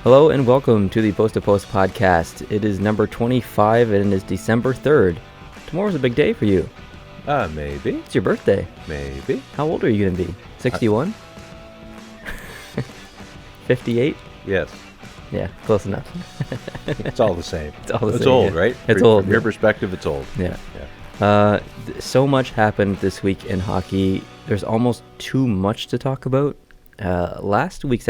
Hello and welcome to the Post to Post podcast. It is number 25 and it is December 3rd. Tomorrow's a big day for you. Maybe. It's your birthday. Maybe. How old are you going to be? 61? 58? Yes. Yeah, close enough. It's all the same. It's all the same. It's old, yeah. right? It's old. From your perspective, it's old. Yeah. So much happened this week in hockey. There's almost too much to talk about. Last week's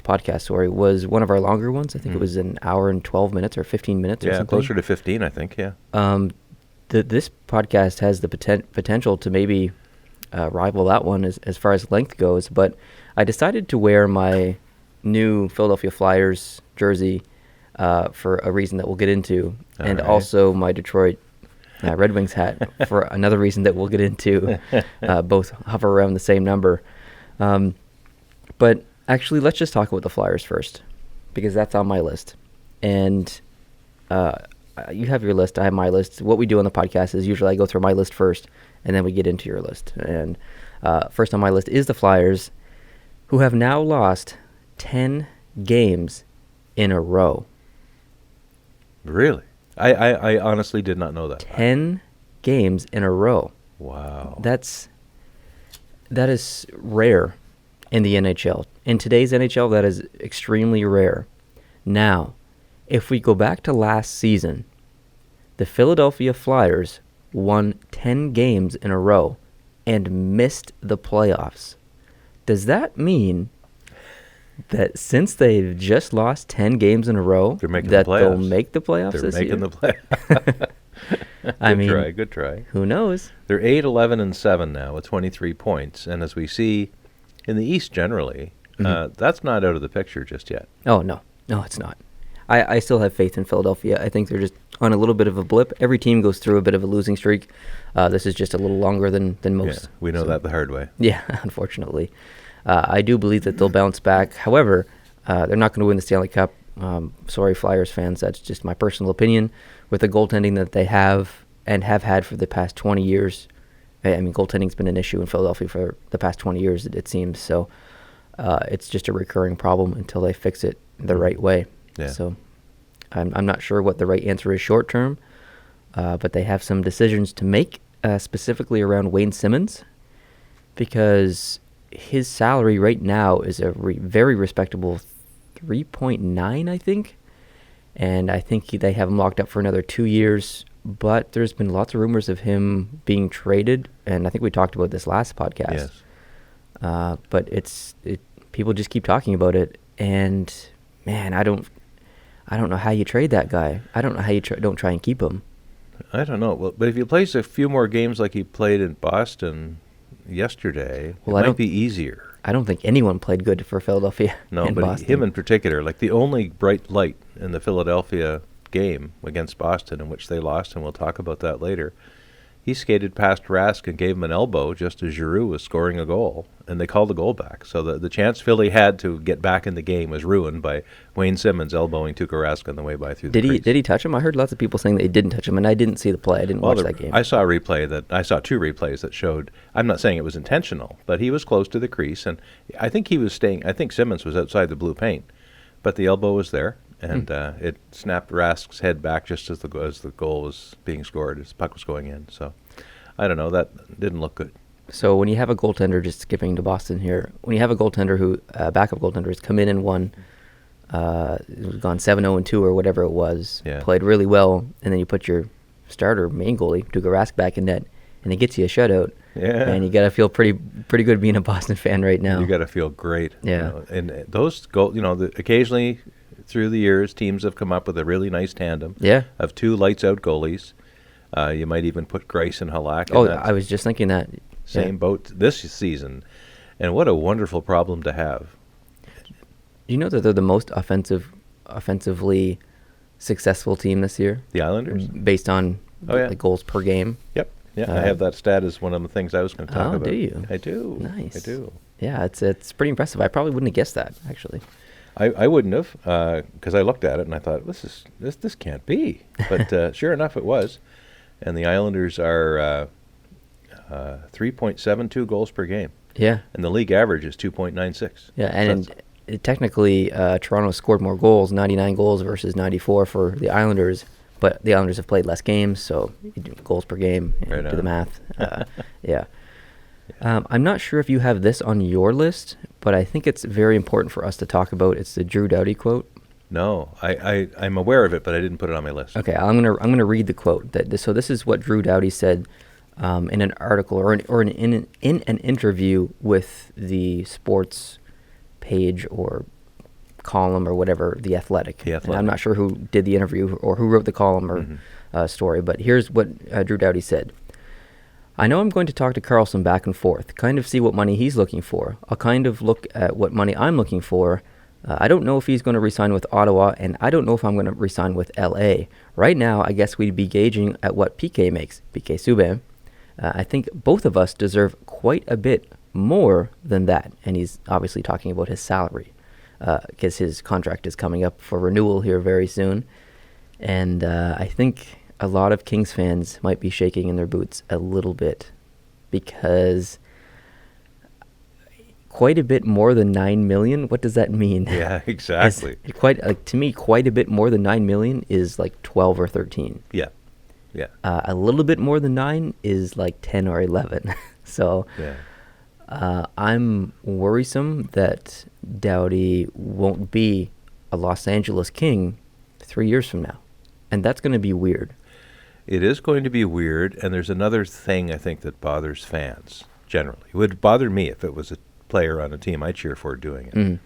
podcast, was one of our longer ones. I think it was an hour and 12 minutes or 15 minutes or something. Yeah, closer to 15, I think, yeah. This podcast has the potential to maybe rival that one as far as length goes, but I decided to wear my new Philadelphia Flyers jersey for a reason that we'll get into, and also my Detroit Red Wings hat for another reason that we'll get into. Both hover around the same number. But actually, let's just talk about the Flyers first, because that's on my list. And you have your list, I have my list. What we do on the podcast is usually I go through my list first, and then we get into your list. And first on my list is the Flyers, who have now lost 10 games in a row. Really? I honestly did not know that. 10 games in a row. Wow. That is rare in the NHL. In today's NHL, that is extremely rare. Now, if we go back to last season, the Philadelphia Flyers won 10 games in a row and missed the playoffs. Does that mean that since they've just lost 10 games in a row, they'll make the playoffs They're this year? making the playoffs. Good try. Who knows? They're 8-11-7 now with 23 points. And as we see in the East generally, that's not out of the picture just yet. Oh, no. No, it's not. I still have faith in Philadelphia. I think they're just on a little bit of a blip. Every team goes through a bit of a losing streak. This is just a little longer than most. Yeah, we know that the hard way. Yeah, unfortunately. I do believe that they'll bounce back. However, they're not going to win the Stanley Cup. Sorry, Flyers fans. That's just my personal opinion. With the goaltending that they have and have had for the past 20 years, I mean, goaltending's been an issue in Philadelphia for the past 20 years, it seems. So it's just a recurring problem until they fix it the right way. Yeah. So I'm not sure what the right answer is short term, but they have some decisions to make, specifically around Wayne Simmonds, because his salary right now is a very respectable 3.9, I think. And I think they have him locked up for another 2 years. But there's been lots of rumors of him being traded, and I think we talked about this last podcast. Yes. But people just keep talking about it, and man, I don't know how you trade that guy. I don't know how you don't try and keep him. I don't know. Well, but if he plays a few more games like he played in Boston yesterday, it might be easier. I don't think anyone played good for Philadelphia. No, but Boston. Him in particular, like the only bright light in the Philadelphia game against Boston, in which they lost, and we'll talk about that later. He skated past Rask and gave him an elbow just as Giroux was scoring a goal, and they called the goal back. So the chance Philly had to get back in the game was ruined by Wayne Simmonds elbowing Tuukka Rask on the way by through the crease. Did he touch him? I heard lots of people saying that he didn't touch him, and I didn't see the play. I didn't watch that game. I saw two replays that showed. I'm not saying it was intentional, but he was close to the crease, and I think Simmonds was outside the blue paint, but the elbow was there. And it snapped Rask's head back just as the goal was being scored, as the puck was going in. So, I don't know. That didn't look good. So when you have a goaltender, just skipping to Boston here, when you have a goaltender backup goaltender has come in and won, gone 7-0-2 or whatever it was, played really well, and then you put your starter main goalie, Tuukka Rask, back in net, and it gets you a shutout. Yeah. And you got to feel pretty good being a Boston fan right now. You got to feel great. Yeah. And those occasionally through the years, teams have come up with a really nice tandem of two lights-out goalies. You might even put Greiss and Halak. I was just thinking that. Same boat this season. And what a wonderful problem to have. Do you know that they're the most offensively successful team this year? The Islanders? Based on the goals per game? Yep. Yeah, I have that stat as one of the things I was going to talk about. Oh, do you? I do. Nice. I do. Yeah, it's pretty impressive. I probably wouldn't have guessed that, actually. I wouldn't have, because I looked at it and I thought, this can't be. But sure enough, it was. And the Islanders are 3.72 goals per game. Yeah. And the league average is 2.96. Yeah, and technically, Toronto scored more goals, 99 goals versus 94 for the Islanders, but the Islanders have played less games, so you do goals per game, Right do the on. math. Yeah. I'm not sure if you have this on your list, but I think it's very important for us to talk about. It's the Drew Doughty quote. No, I'm aware of it, but I didn't put it on my list. Okay, I'm gonna read the quote. So this is what Drew Doughty said in an article in an interview with the sports page or column or whatever, The Athletic. The Athletic. And I'm not sure who did the interview or who wrote the column or story, but here's what Drew Doughty said. I know I'm going to talk to Karlsson back and forth, kind of see what money he's looking for. I'll kind of look at what money I'm looking for. I don't know if he's going to re-sign with Ottawa, and I don't know if I'm going to re-sign with LA. Right now, I guess we'd be gauging at what PK makes, PK Subban. I think both of us deserve quite a bit more than that. And he's obviously talking about his salary, because his contract is coming up for renewal here very soon. And I think a lot of Kings fans might be shaking in their boots a little bit, because quite a bit more than $9 million. What does that mean? Yeah, exactly. To me, quite a bit more than $9 million is like 12 or 13. Yeah, yeah, A little bit more than 9 is like 10 or 11. So yeah. I'm worrisome that Doughty won't be a Los Angeles King 3 years from now, and that's going to be weird. It is going to be weird, and there's another thing I think that bothers fans generally. It would bother me if it was a player on a team I cheer for doing it.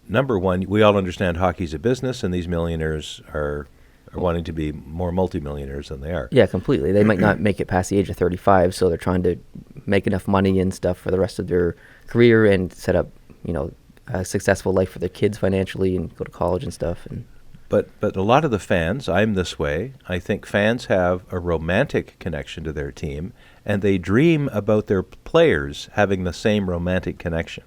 Number one, we all understand hockey's a business, and these millionaires are wanting to be more multimillionaires than they are. Yeah, completely. They might not make it past the age of 35, so they're trying to make enough money and stuff for the rest of their career and set up, a successful life for their kids financially and go to college and stuff. And But a lot of the fans, I'm this way, I think fans have a romantic connection to their team, and they dream about their players having the same romantic connection.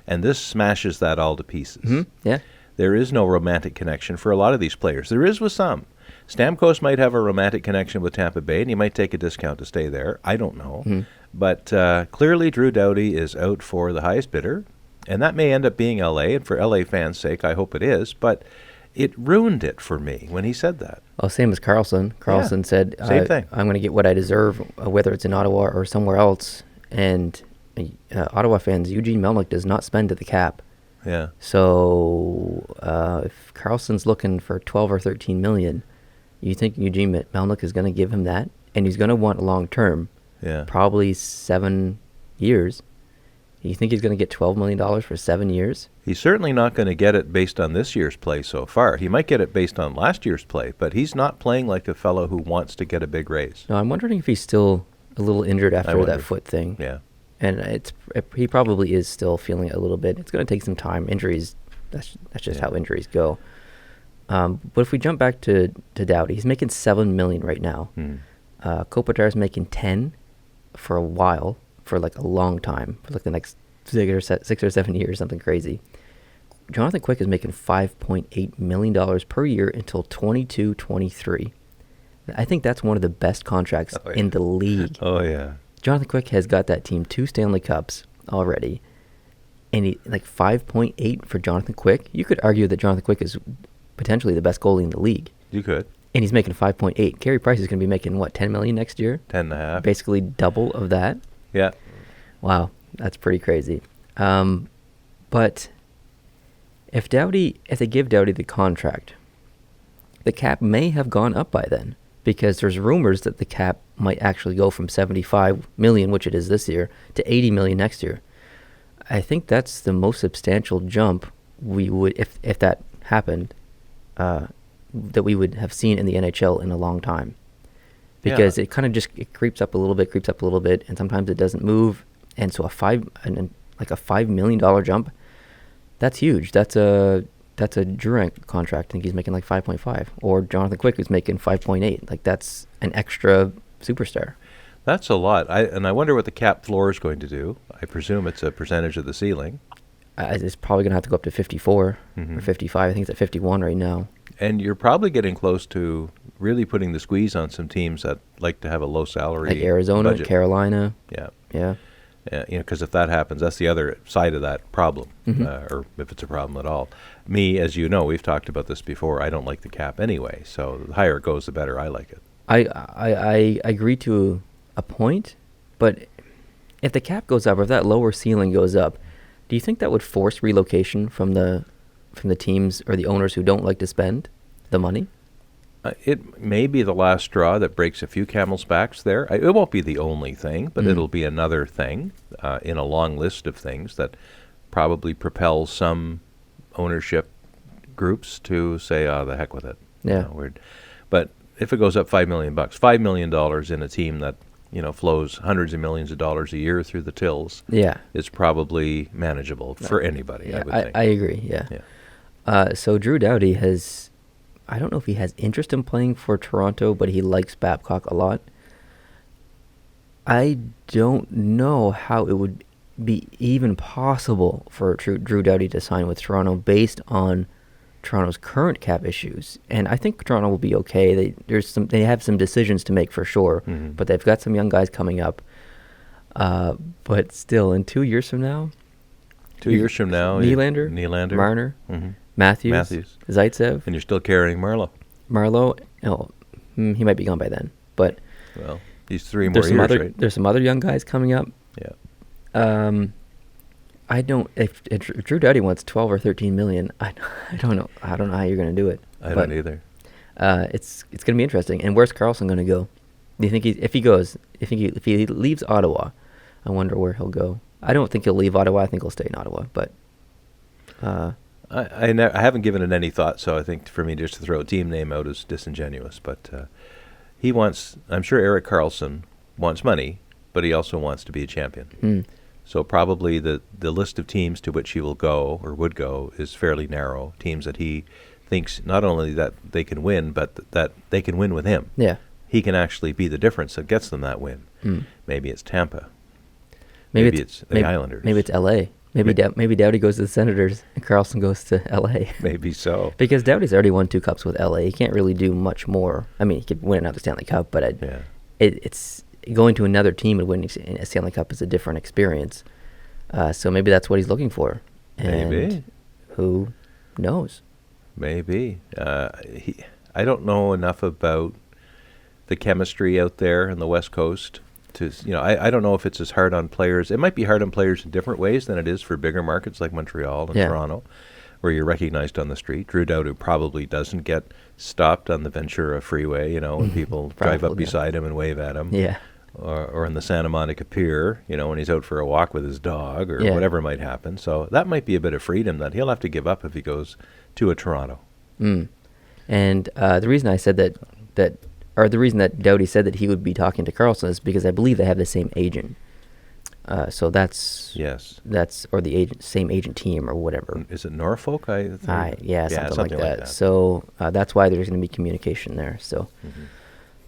And this smashes that all to pieces. Yeah. There is no romantic connection for a lot of these players. There is with some. Stamkos might have a romantic connection with Tampa Bay, and he might take a discount to stay there. I don't know. But clearly Drew Doughty is out for the highest bidder, and that may end up being L.A., and for L.A. fans' sake, I hope it is. But it ruined it for me when he said that. Well, same as Karlsson. Karlsson said, same thing. I'm going to get what I deserve, whether it's in Ottawa or somewhere else. And Ottawa fans, Eugene Melnyk does not spend to the cap. Yeah. So if Karlsson's looking for 12 or 13 million, you think Eugene Melnyk is going to give him that? And he's going to want long term, probably 7 years. You think he's going to get $12 million for 7 years? He's certainly not going to get it based on this year's play so far. He might get it based on last year's play, but he's not playing like a fellow who wants to get a big raise. No, I'm wondering if he's still a little injured after wonder. that foot thing. Yeah. And he probably is still feeling it a little bit. It's going to take some time. Injuries, that's just how injuries go. But if we jump back to Doughty, he's making $7 million right now. Kopitar's making 10 for a while, for like a long time, for like the next 6 or 7 years, something crazy. Jonathan Quick is making $5.8 million per year until 22-23. I think that's one of the best contracts in the league. Oh, yeah. Jonathan Quick has got that team 2 Stanley Cups already. And he, like 5.8 for Jonathan Quick. You could argue that Jonathan Quick is potentially the best goalie in the league. You could. And he's making 5.8. Carey Price is going to be making, what, $10 million next year? 10.5. Basically double of that. Yeah. Wow, that's pretty crazy. But if they give Doughty the contract, the cap may have gone up by then, because there's rumors that the cap might actually go from $75 million, which it is this year, to $80 million next year. I think that's the most substantial jump we would, if that happened, that we would have seen in the NHL in a long time. Because it kind of just creeps up a little bit, and sometimes it doesn't move. And so a $5 million jump, that's huge. That's a Durant contract. I think he's making like 5.5, or Jonathan Quick who's making 5.8. Like, that's an extra superstar. That's a lot. I wonder what the cap floor is going to do. I presume it's a percentage of the ceiling. It's probably going to have to go up to 54 or 55. I think it's at 51 right now. And you're probably getting close to really putting the squeeze on some teams that like to have a low salary like Arizona, budget. Carolina. Yeah. Yeah. Because if that happens, that's the other side of that problem, or if it's a problem at all. Me, as you know, we've talked about this before. I don't like the cap anyway, so the higher it goes, the better I like it. I agree to a point, but if the cap goes up, or if that lower ceiling goes up, do you think that would force relocation from the teams or the owners who don't like to spend the money? It may be the last straw that breaks a few camels' backs there. It won't be the only thing, but it'll be another thing in a long list of things that probably propels some ownership groups to say, "Oh, the heck with it." Yeah. But if it goes up $5 million, $5 million in a team that flows hundreds of millions of dollars a year through the tills, is probably manageable for anybody. I would think. I agree. Yeah. So Drew Doughty has. I don't know if he has interest in playing for Toronto, but he likes Babcock a lot. I don't know how it would be even possible for Drew Doughty to sign with Toronto based on Toronto's current cap issues. And I think Toronto will be okay. They have some decisions to make for sure, but they've got some young guys coming up. But still, in 2 years from now, Nylander, Marner, Matthews, Zaitsev. And you're still carrying Marleau, he might be gone by then. But he's 3 more years, right? There's some other young guys coming up. Yeah. I don't. If Drew Doughty wants 12 or 13 million, I don't know. I don't know how you're going to do it. I don't either. It's going to be interesting. And where's Karlsson going to go? Do you think if he leaves Ottawa, I wonder where he'll go. I don't think he'll leave Ottawa. I think he'll stay in Ottawa. But I haven't given it any thought, so I think for me just to throw a team name out is disingenuous. But he wants. I'm sure Erik Karlsson wants money, but he also wants to be a champion. So probably the list of teams to which he will go or would go is fairly narrow. Teams that he thinks not only that they can win, but that they can win with him. Yeah. He can actually be the difference that gets them that win. Maybe it's Tampa. Maybe it's the Islanders. Maybe it's L.A. Maybe Doughty goes to the Senators and Karlsson goes to L.A. Maybe so. Because Doughty's already won 2 cups with L.A. He can't really do much more. I mean, he could win another Stanley Cup, but it's going to another team and winning a Stanley Cup is a different experience. So maybe that's what he's looking for. And maybe. Who knows? Maybe. I don't know enough about the chemistry out there in the West Coast. I don't know if it's as hard on players. It might be hard on players in different ways than it is for bigger markets like Montreal and Toronto, where you're recognized on the street. Drew Doughty probably doesn't get stopped on the Ventura Freeway, when people drive up beside him and wave at him. Yeah. Or in the Santa Monica Pier, when he's out for a walk with his dog or whatever might happen. So that might be a bit of freedom that he'll have to give up if he goes to a Toronto. And the reason I said that the reason that Doughty said that he would be talking to Karlsson is because I believe they have the same agent. So that's or the same agent team or whatever. Is it Norfolk? Something like that. So that's why there's going to be communication there. So.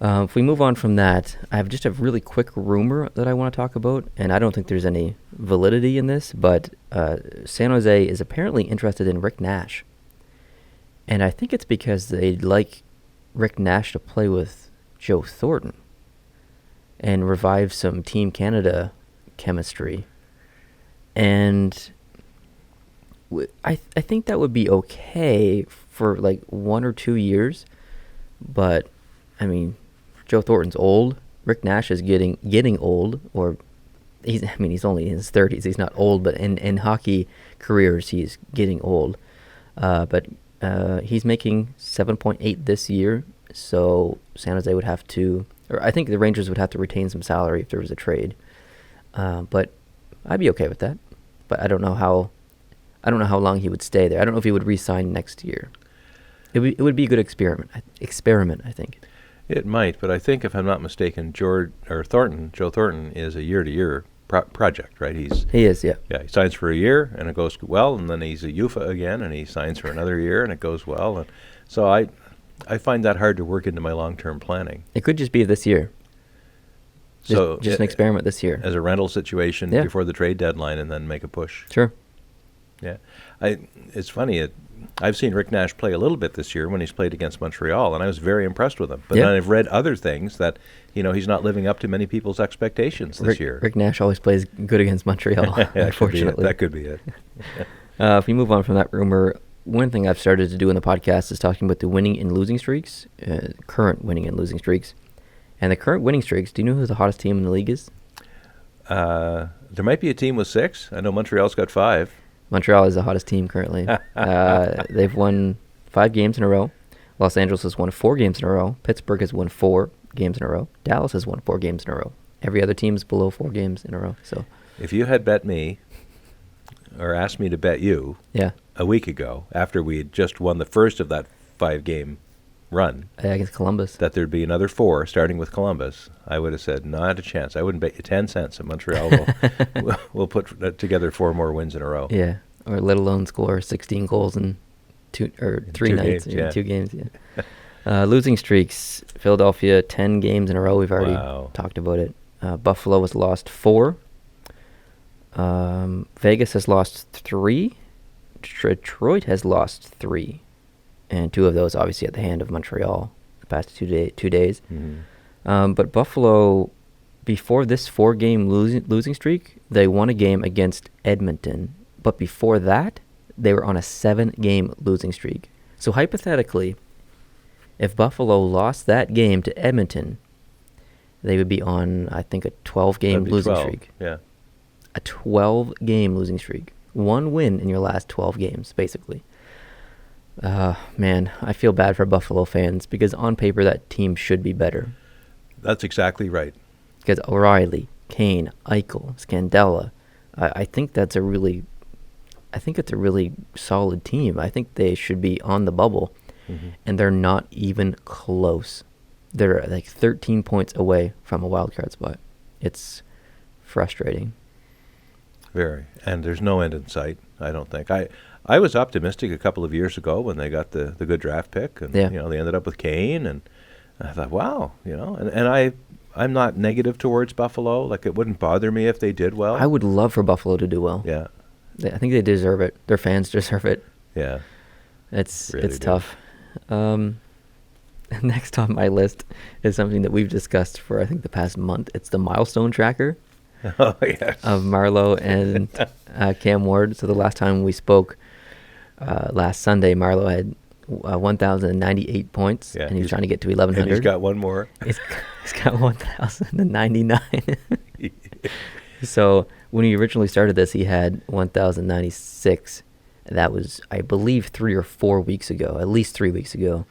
If we move on from that, I have just a really quick rumor that I want to talk about, and I don't think there's any validity in this, but San Jose is apparently interested in Rick Nash. And I think it's because they'd like Rick Nash to play with Joe Thornton and revive some Team Canada chemistry. And I think that would be okay for like 1 or 2 years, but I mean, Joe Thornton's old. Rick Nash is getting old, or he's only in his 30s. He's not old, but in hockey careers, he's getting old. But he's making 7.8 this year, so San Jose would have to, or I think the Rangers would have to retain some salary if there was a trade. But I'd be okay with that. But I don't know how long he would stay there. I don't know if he would re-sign next year. It would be a good experiment, I think. It might, but I think, if I'm not mistaken, Joe Thornton is a year-to-year project, right? He is, yeah. Yeah, he signs for a year, and it goes well, and then he's a UFA again, and he signs for another year, and it goes well. And so I find that hard to work into my long-term planning. It could just be this year. Just an experiment this year. As a rental situation before the trade deadline, and then make a push. Sure. Yeah. It's funny, I've seen Rick Nash play a little bit this year when he's played against Montreal, and I was very impressed with him. But Yeah. then I've read other things that, he's not living up to many people's expectations this year. Rick Nash always plays good against Montreal, unfortunately. That could be it. If we move on from that rumor, one thing I've started to do in the podcast is talking about the winning and losing streaks, current winning and losing streaks. And the current winning streaks, do you know who the hottest team in the league is? There might be a team with 6. I know Montreal's got 5. Montreal is the hottest team currently. They've won 5 games in a row. Los Angeles has won 4 games in a row. Pittsburgh has won 4 games in a row. Dallas has won 4 games in a row. Every other team is below 4 games in a row. So, if you had bet me, or asked me to bet you, yeah, a week ago, after we had just won the first of that 5-game run, against Columbus, that there'd be another 4, starting with Columbus, I would have said, not a chance. I wouldn't bet you 10 cents that Montreal will put together 4 more wins in a row. Yeah, or let alone score 16 goals in 3 nights, games, yeah. 2 games. Yeah. Losing streaks: Philadelphia 10 games in a row. We've already talked about it. Buffalo has lost 4. Vegas has lost 3. Detroit has lost 3, and 2 of those obviously at the hand of Montreal the past 2 days. Mm-hmm. But Buffalo, before this 4-game losing streak, they won a game against Edmonton. But before that, they were on a 7-game losing streak. So hypothetically, if Buffalo lost that game to Edmonton, they would be on, I think, a 12-game losing streak. Yeah. A 12-game losing streak. 1 win in your last 12 games, basically. Man, I feel bad for Buffalo fans because on paper that team should be better. That's exactly right. Because O'Reilly, Kane, Eichel, Scandella, I think it's a really solid team. I think they should be on the bubble, and they're not even close. They're like 13 points away from a wild card spot. It's frustrating. Very. And there's no end in sight, I don't think. I was optimistic a couple of years ago when they got the good draft pick, and they ended up with Kane, and I thought, wow, and I'm not negative towards Buffalo. Like, it wouldn't bother me if they did well. I would love for Buffalo to do well. Yeah. I think they deserve it. Their fans deserve it. Yeah. It's really tough. Next on my list is something that we've discussed for, I think, the past month. It's the milestone tracker. Oh, yes. Of Marleau and Cam Ward. So the last time we spoke, last Sunday, Marleau had 1,098 points, and he was trying to get to 1,100. And he's got one more. He's got 1,099. So when he originally started this, he had 1,096. That was, I believe, 3 or 4 weeks ago, at least 3 weeks ago.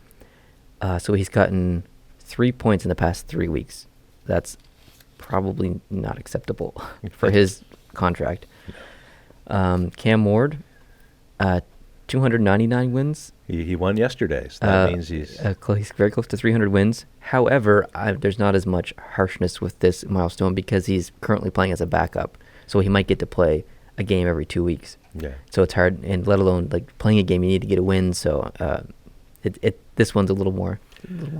So he's gotten 3 points in the past 3 weeks. That's probably not acceptable for his contract. Cam Ward, 299 wins. He won yesterday, so that means he's very close to 300 wins. However, there's not as much harshness with this milestone because he's currently playing as a backup, so he might get to play a game every 2 weeks. Yeah. So it's hard, and let alone like playing a game, you need to get a win. So this one's a little more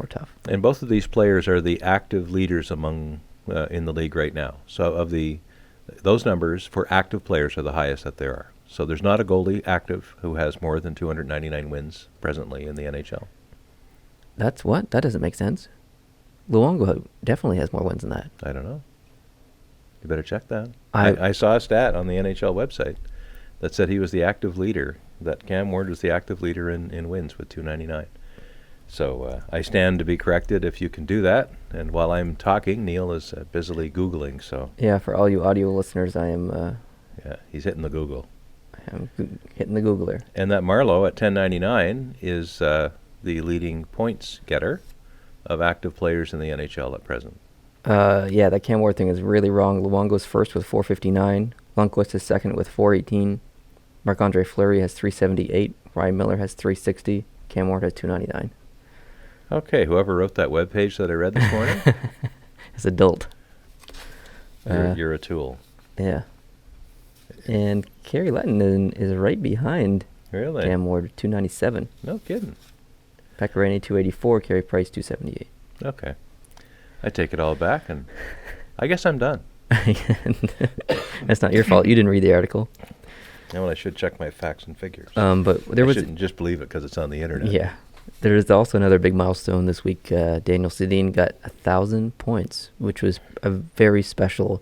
tough. And both of these players are the active leaders among in the league right now. So those numbers for active players are the highest that there are. So there's not a goalie active who has more than 299 wins presently in the NHL. That doesn't make sense. Luongo definitely has more wins than that. I don't know. You better check that. I saw a stat on the NHL website that said he was the active leader, that Cam Ward was the active leader in wins with 299. So I stand to be corrected if you can do that. And while I'm talking, Neil is busily Googling. So yeah, for all you audio listeners, I am... he's hitting the Google. I'm hitting the Googler. And that Marleau at 1099 is the leading points getter of active players in the NHL at present. That Cam Ward thing is really wrong. Luongo's first with 459. Lundqvist is second with 418. Marc-Andre Fleury has 378. Ryan Miller has 360. Cam Ward has 299. Okay, whoever wrote that webpage that I read this morning. It's adult. You're a tool. Yeah. And Kerry Lettinen is right behind Really? Cam Ward, 297. No kidding. Pecorani, 284. Carey Price, 278. Okay. I take it all back, and I guess I'm done. That's not your fault. You didn't read the article. Well, I should check my facts and figures. But there I shouldn't just believe it because it's on the internet. Yeah. There is also another big milestone this week. Daniel Sedin got 1,000 points, which was a very special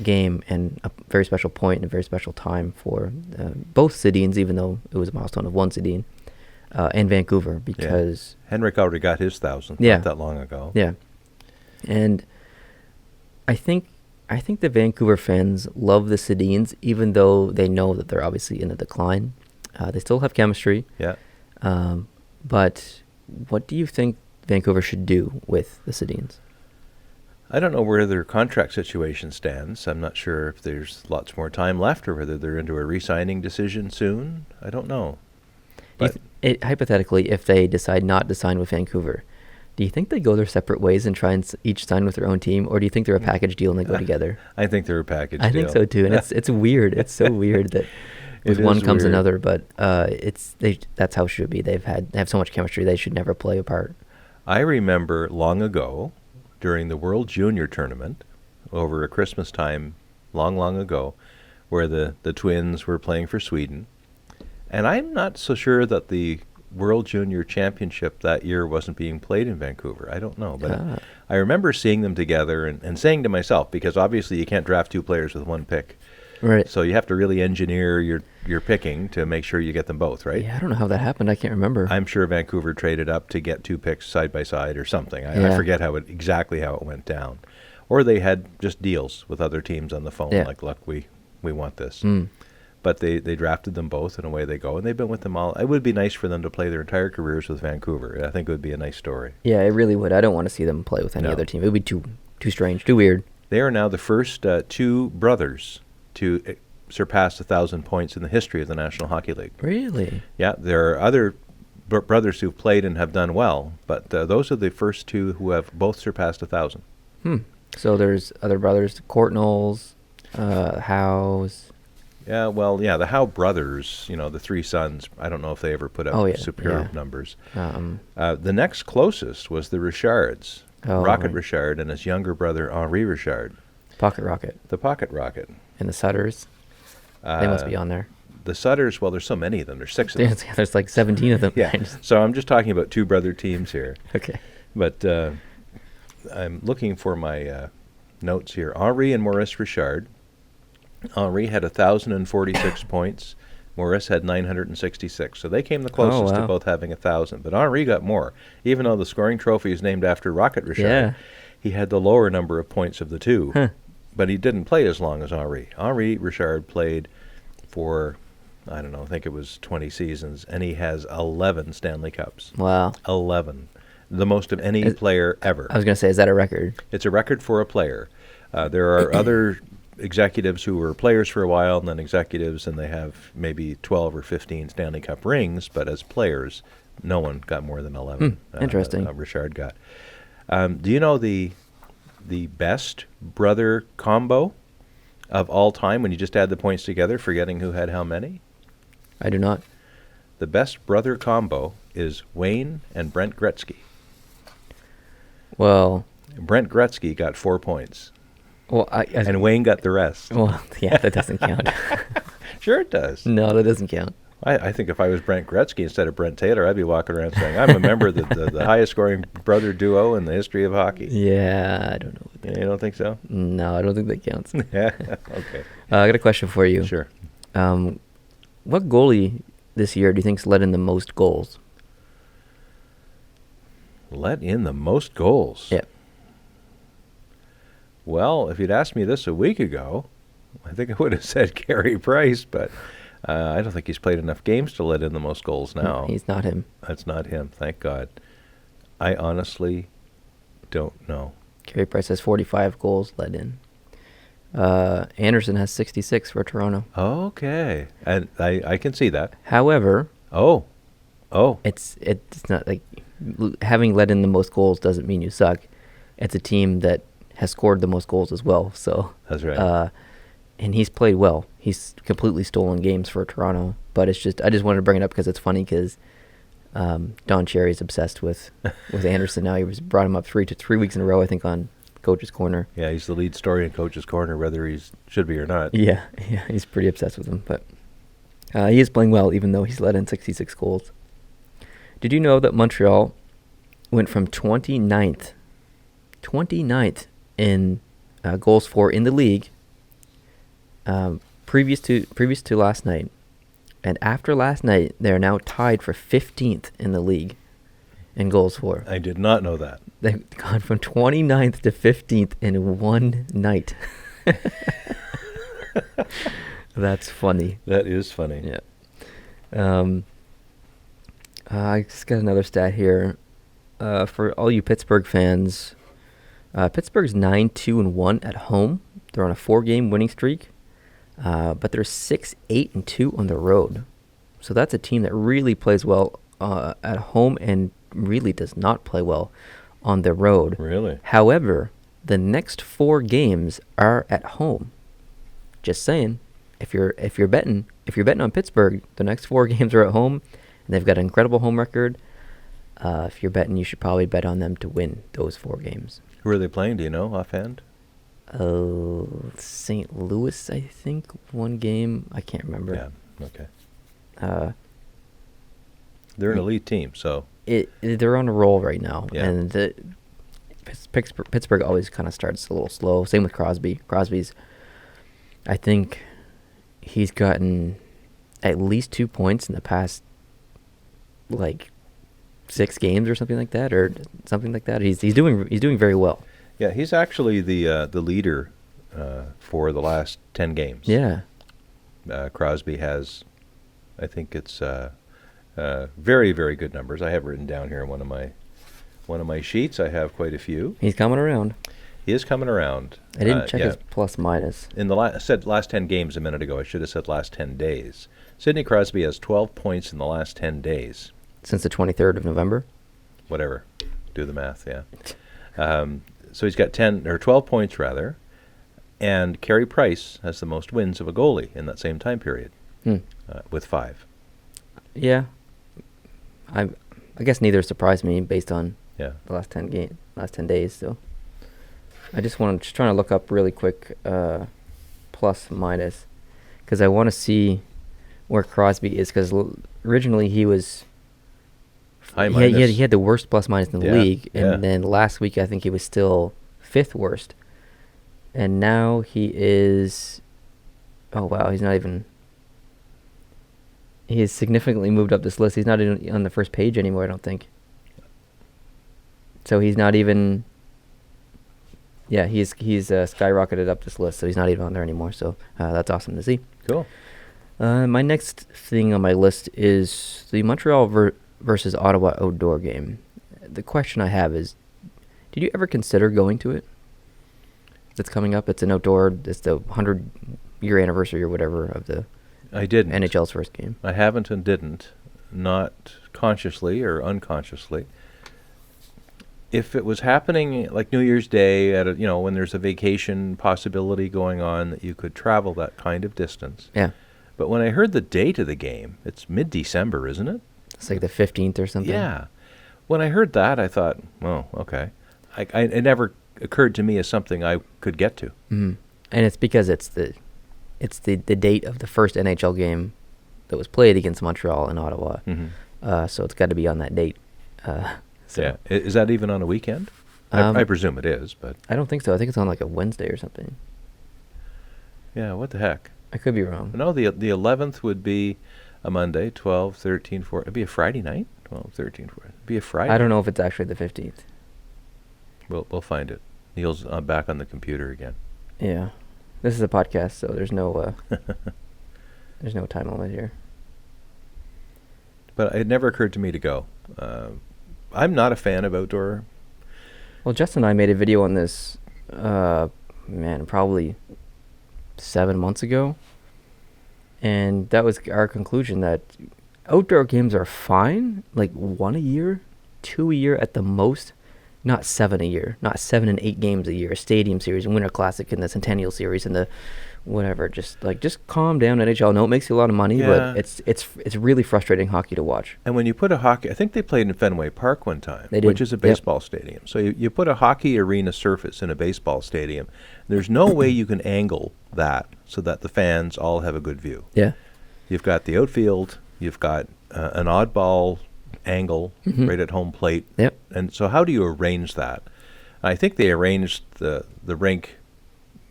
game and a very special point and a very special time for both Sedins, even though it was a milestone of one Sedin, and Vancouver, because... Yeah. Henrik already got his 1,000 Yeah. not that long ago. Yeah. And I think the Vancouver fans love the Sedins, even though they know that they're obviously in a decline. They still have chemistry. Yeah. But what do you think Vancouver should do with the Sedins? I don't know where their contract situation stands. I'm not sure if there's lots more time left or whether they're into a re-signing decision soon. I don't know. But Hypothetically, if they decide not to sign with Vancouver, do you think they go their separate ways and try and each sign with their own team, or do you think they're a package deal and they go together? I think they're a package I deal. think so too, and it's weird. It's so weird that with one comes weird. another, but that's how it should be. They have so much chemistry, they should never play apart. I remember long ago, during the World Junior Tournament, over a Christmas time, long ago, where the twins were playing for Sweden. And I'm not so sure that the World Junior Championship that year wasn't being played in Vancouver. I don't know. But I remember seeing them together and saying to myself, because obviously you can't draft two players with one pick. Right. So you have to really engineer your picking to make sure you get them both, right? Yeah, I don't know how that happened. I can't remember. I'm sure Vancouver traded up to get two picks side by side or something. I forget exactly how it went down. Or they had just deals with other teams on the phone, like, look, we want this. But they drafted them both, and away they go. And they've been with them all. It would be nice for them to play their entire careers with Vancouver. I think it would be a nice story. Yeah, it really would. I don't want to see them play with any other team. It would be too strange, too weird. They are now the first two brothers to surpass 1,000 points in the history of the National Hockey League. Really? Yeah, there are other brothers who've played and have done well, but those are the first two who have both surpassed 1,000. So there's other brothers, Courtnall's, Howe's. Yeah, well, the Howe brothers, the three sons, I don't know if they ever put up superb numbers. The next closest was the Richards, Rocket Richard and his younger brother, Henri Richard. Pocket Rocket. The Pocket Rocket. And the Sutters. They must be on there. The Sutters, well, there's so many of them. There's 6 of them. There's like 17 of them. Yeah, so I'm just talking about two brother teams here. Okay. But I'm looking for my notes here. Henri and Maurice Richard. Henri had 1,046 points. Maurice had 966. So they came the closest to both having 1,000. But Henri got more. Even though the scoring trophy is named after Rocket Richard, he had the lower number of points of the two. But he didn't play as long as Henri. Henri Richard played for, I don't know, I think it was 20 seasons, and he has 11 Stanley Cups. Wow. 11. The most of any player ever. I was going to say, is that a record? It's a record for a player. There are other executives who were players for a while and then executives, and they have maybe 12 or 15 Stanley Cup rings, but as players, no one got more than 11. Interesting. Richard got. Do you know the best brother combo of all time when you just add the points together, forgetting who had how many? I do not. The best brother combo is Wayne and Brent Gretzky. Well, Brent Gretzky got 4 points. Well, and Wayne got the rest. Well, yeah, that doesn't count. Sure it does. No, that doesn't count. I think if I was Brent Gretzky instead of Brent Taylor, I'd be walking around saying, I'm a member of the highest scoring brother duo in the history of hockey. Yeah, I don't know. You don't think so? No, I don't think that counts. Yeah, okay. I got a question for you. Sure. What goalie this year do you think's let in the most goals? Let in the most goals? Yeah. Well, if you'd asked me this a week ago, I think I would have said Carey Price, but I don't think he's played enough games to let in the most goals now. He's not him. That's not him, thank God. I honestly don't know. Carey Price has 45 goals let in. Anderson has 66 for Toronto. Okay, and I can see that. However, it's not like having let in the most goals doesn't mean you suck. It's a team that has scored the most goals as well. So that's right. And he's played well. He's completely stolen games for Toronto. But it's just I just wanted to bring it up because it's funny because Don Cherry's obsessed with Anderson now. He brought him up 3 weeks in a row, I think, on Coach's Corner. Yeah, he's the lead story in Coach's Corner, whether he should be or not. Yeah, he's pretty obsessed with him. But he is playing well, even though he's let in 66 goals. Did you know that Montreal went from 29th in goals for in the league previous to last night, and after last night, they are now tied for 15th in the league in goals for. I did not know that. They've gone from 29th to 15th in one night. That's funny. That is funny. Yeah. I just got another stat here. For all you Pittsburgh fans, Pittsburgh's 9-2-1 at home. They're on a 4-game winning streak, but they're 6-8-2 on the road. So that's a team that really plays well at home and really does not play well on the road. Really? However, the next 4 games are at home. Just saying, if you're betting on Pittsburgh, the next 4 games are at home, and they've got an incredible home record. If you're betting, you should probably bet on them to win those 4 games. Who are they playing? Do you know offhand? St. Louis, I think, one game. I can't remember. Yeah. Okay. They're an elite team, so they're on a roll right now, yeah. And Pittsburgh always kind of starts a little slow. Same with Crosby. Crosby's, I think, he's gotten at least 2 points in the past, 6 games or something like that, He's doing very well. Yeah, he's actually the leader for the last 10 games. Yeah. Crosby has, I think it's very, very good numbers. I have written down here in one of my sheets. I have quite a few. He's coming around. He is coming around. I didn't check his plus minus. In the I said last 10 games a minute ago. I should have said last 10 days. Sidney Crosby has 12 points in the last 10 days. Since the 23rd of November? Whatever. Do the math, yeah. So he's got 12 points, rather. And Carey Price has the most wins of a goalie in that same time period, with 5. Yeah. I guess neither surprised me based on the last 10 days. So I just trying to look up really quick plus minus, because I want to see where Crosby is, because originally he was he had the worst plus minus in the league, and then last week I think he was still 5th worst, and now he is he has significantly moved up this list. He's not even on the first page anymore, I don't think. So he's not even. Yeah, he's skyrocketed up this list, so he's not even on there anymore. So that's awesome to see. Cool. My next thing on my list is the Montreal versus Ottawa outdoor game. The question I have is, did you ever consider going to it? It's coming up. It's an outdoor. It's the 100-year anniversary or whatever of the. I didn't. NHL's first game. I haven't and didn't, not consciously or unconsciously. If it was happening like New Year's Day at when there's a vacation possibility going on that you could travel that kind of distance. Yeah. But when I heard the date of the game, it's mid-December, isn't it? It's like the 15th or something. Yeah. When I heard that, I thought, well, okay. It never occurred to me as something I could get to. Mm-hmm. And it's because it's the date of the first NHL game that was played against Montreal and Ottawa. Mm-hmm. So it's got to be on that date. So. Yeah. Is that even on a weekend? I presume it is, but I don't think so. I think it's on like a Wednesday or something. Yeah, what the heck? I could be wrong. No, the 11th would be a Monday, 12, 13, 14. It'd be a Friday night, 12, 13, 14. It'd be a Friday. I don't know if it's actually the 15th. We'll find it. Neil's back on the computer again. Yeah. This is a podcast, so there's no time limit here. But it never occurred to me to go. I'm not a fan of outdoor. Well, Justin and I made a video on this, probably 7 months ago. And that was our conclusion, that outdoor games are fine, like 1 a year, 2 a year at the most. not 7 a year, not 7 and 8 games a year, a Stadium Series, and Winter Classic, and the Centennial Series, and the whatever. Just calm down, NHL. I know it makes you a lot of money, but it's really frustrating hockey to watch. And when you put a hockey, I think they played in Fenway Park one time, They did. which is a baseball stadium. So you put a hockey arena surface in a baseball stadium. There's no way you can angle that so that the fans all have a good view. Yeah. You've got the outfield. You've got an oddball angle right at home plate. Yep. And so how do you arrange that? I think they arranged the rink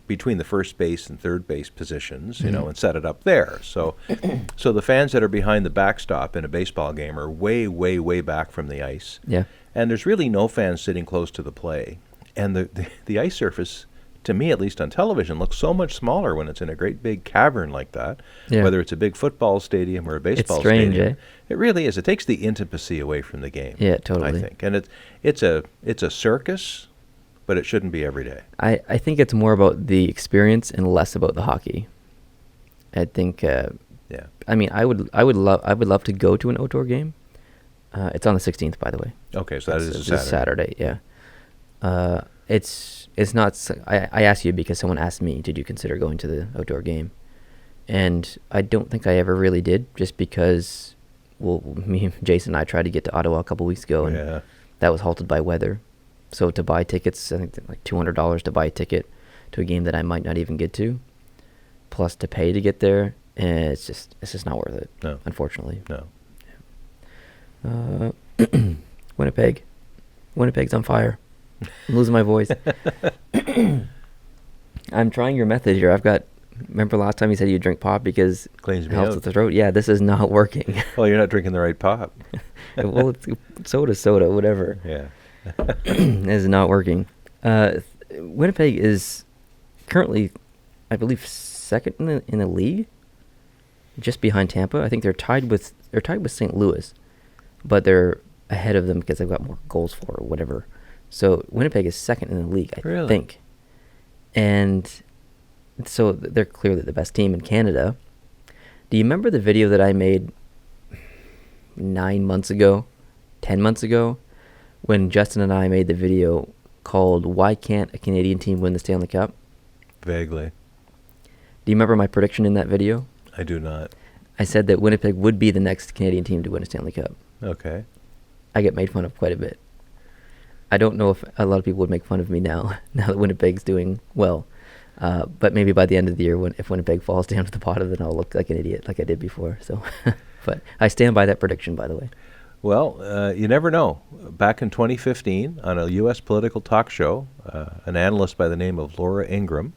between the first base and third base positions, and set it up there. So so the fans that are behind the backstop in a baseball game are way, way, way back from the ice. Yeah. And there's really no fans sitting close to the play. And the ice surface, to me, at least on television, looks so much smaller when it's in a great big cavern like that, whether it's a big football stadium or a baseball strange, stadium. eh? It really is. It takes the intimacy away from the game. Yeah, totally. I think. And it's a circus, but it shouldn't be every day. I think it's more about the experience and less about the hockey. I think. Yeah. I mean, I would love to go to an outdoor game. It's on the 16th, by the way. Okay, so that is It's a a Saturday. Saturday. Yeah. It's not. I asked you because someone asked me, did you consider going to the outdoor game? And I don't think I ever really did, just because, me, Jason, and I tried to get to Ottawa a couple weeks ago, and that was halted by weather. So to buy tickets, I think they're like $200 to buy a ticket to a game that I might not even get to, plus to pay to get there, and it's just not worth it. No, unfortunately. No. Winnipeg's on fire. I'm losing my voice. I'm trying your method here. Remember last time you said you drink pop because Cleans it me helps out. with the throat? Yeah, this is not working. Well, you're not drinking the right pop. Well, it's soda, whatever. Yeah. This is not working. Winnipeg is currently, I believe, second in the league, just behind Tampa. I think they're tied with St. Louis, but they're ahead of them because they've got more goals for or whatever. So Winnipeg is second in the league, I think. And so they're clearly the best team in Canada. Do you remember the video that I made 9 months ago, 10 months ago, when Justin and I made the video called "Why Can't a Canadian Team Win the Stanley Cup?" Vaguely. Do you remember my prediction in that video? I do not. I said that Winnipeg would be the next Canadian team to win a Stanley Cup. Okay. I get made fun of quite a bit. I don't know if a lot of people would make fun of me now that Winnipeg's doing well. But maybe by the end of the year, if Winnipeg falls down to the bottom, then I'll look like an idiot like I did before. So, but I stand by that prediction, by the way. Well, you never know. Back in 2015, on a U.S. political talk show, an analyst by the name of Laura Ingraham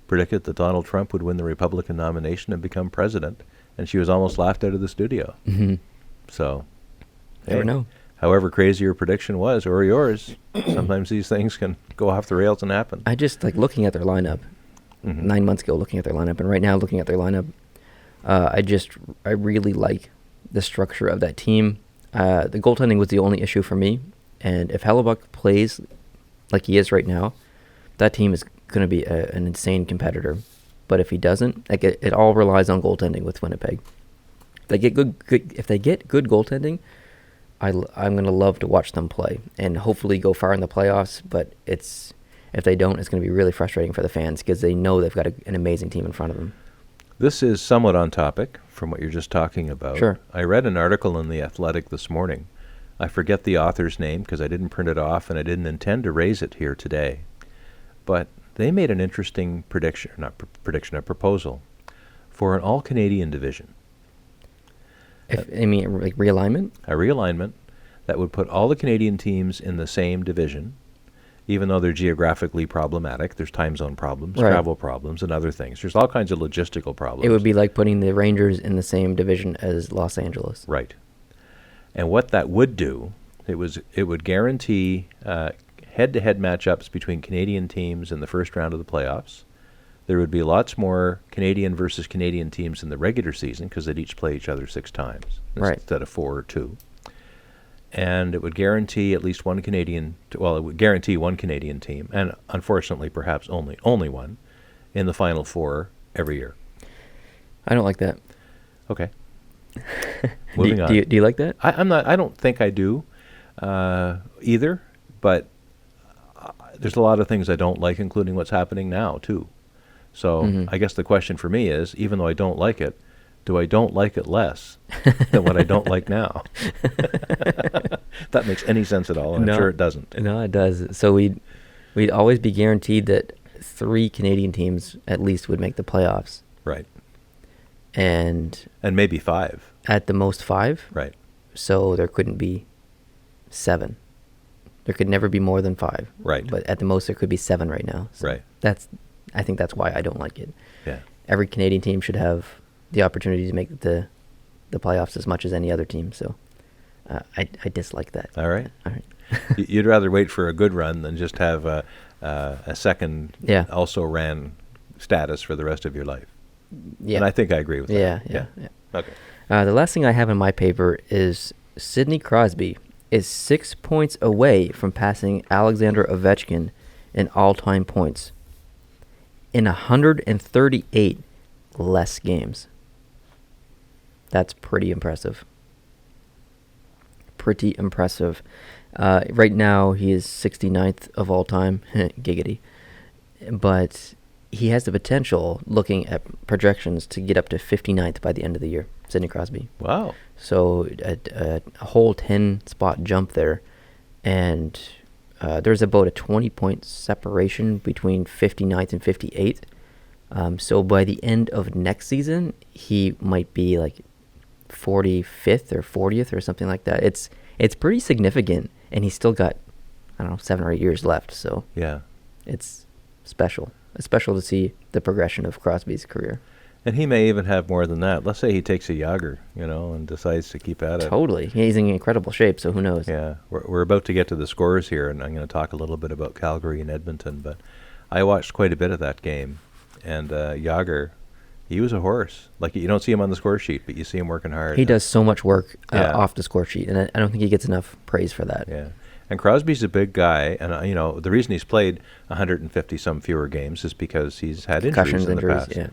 predicted that Donald Trump would win the Republican nomination and become president, and she was almost laughed out of the studio. Mm-hmm. So, Never know. However crazy your prediction was, or yours, sometimes these things can go off the rails and happen. I just like looking at their lineup. 9 months ago, looking at their lineup, and right now looking at their lineup, I really like the structure of that team. The goaltending was the only issue for me, and if Hellebuck plays like he is right now, that team is going to be an insane competitor. But if he doesn't, like it all relies on goaltending with Winnipeg. If they get good goaltending, I'm going to love to watch them play and hopefully go far in the playoffs. But if they don't, it's going to be really frustrating for the fans because they know they've got an amazing team in front of them. This is somewhat on topic from what you're just talking about. Sure. I read an article in The Athletic this morning. I forget the author's name because I didn't print it off and I didn't intend to raise it here today. But they made an interesting a proposal for an all-Canadian division. Like realignment? A realignment that would put all the Canadian teams in the same division, even though they're geographically problematic. There's time zone problems, travel problems, and other things. There's all kinds of logistical problems. It would be like putting the Rangers in the same division as Los Angeles. Right. And what that would do, it would guarantee head-to-head matchups between Canadian teams in the first round of the playoffs. There would be lots more Canadian versus Canadian teams in the regular season because they'd each play each other 6 times instead of 4 or 2. And it would guarantee at least one Canadian. It would guarantee one Canadian team, and unfortunately, perhaps only one, in the Final Four every year. I don't like that. Okay. Moving on. Do you like that? I'm not. I don't think I do either. But there's a lot of things I don't like, including what's happening now, too. So I guess the question for me is, even though I don't like it, do I don't like it less than what I don't like now? If that makes any sense at all, and I'm sure it doesn't. No, it does. So we'd always be guaranteed that 3 Canadian teams at least would make the playoffs. Right. And maybe 5. At the most 5. Right. So there couldn't be 7. There could never be more than 5. Right. But at the most there could be 7 right now. So right. I think that's why I don't like it. Yeah. Every Canadian team should have the opportunity to make the playoffs as much as any other team. So I dislike that. All right. All right. You'd rather wait for a good run than just have a second also ran status for the rest of your life. Yeah. And I think I agree with that. Yeah. Okay. The last thing I have in my paper is Sidney Crosby is 6 points away from passing Alexander Ovechkin in all-time points in 138 less games. That's pretty impressive. Pretty impressive. Right now, he is 69th of all time. Giggity. But he has the potential, looking at projections, to get up to 59th by the end of the year. Sidney Crosby. Wow. So a whole 10-spot jump there. And there's about a 20-point separation between 59th and 58th. So by the end of next season, he might be like 45th or 40th or something like that. It's pretty significant, and he's still got, 7 or 8 years left. So yeah, it's special. It's special to see the progression of Crosby's career. And he may even have more than that. Let's say he takes a Yager, and decides to keep at it. Totally. He's in incredible shape, so who knows? Yeah. We're about to get to the scores here, and I'm going to talk a little bit about Calgary and Edmonton, but I watched quite a bit of that game. And Yager, he was a horse. Like, you don't see him on the score sheet, but you see him working hard. He does so much work off the score sheet, and I don't think he gets enough praise for that. Yeah. And Crosby's a big guy, and the reason he's played 150-some fewer games is because he's had injuries in the past. Yeah.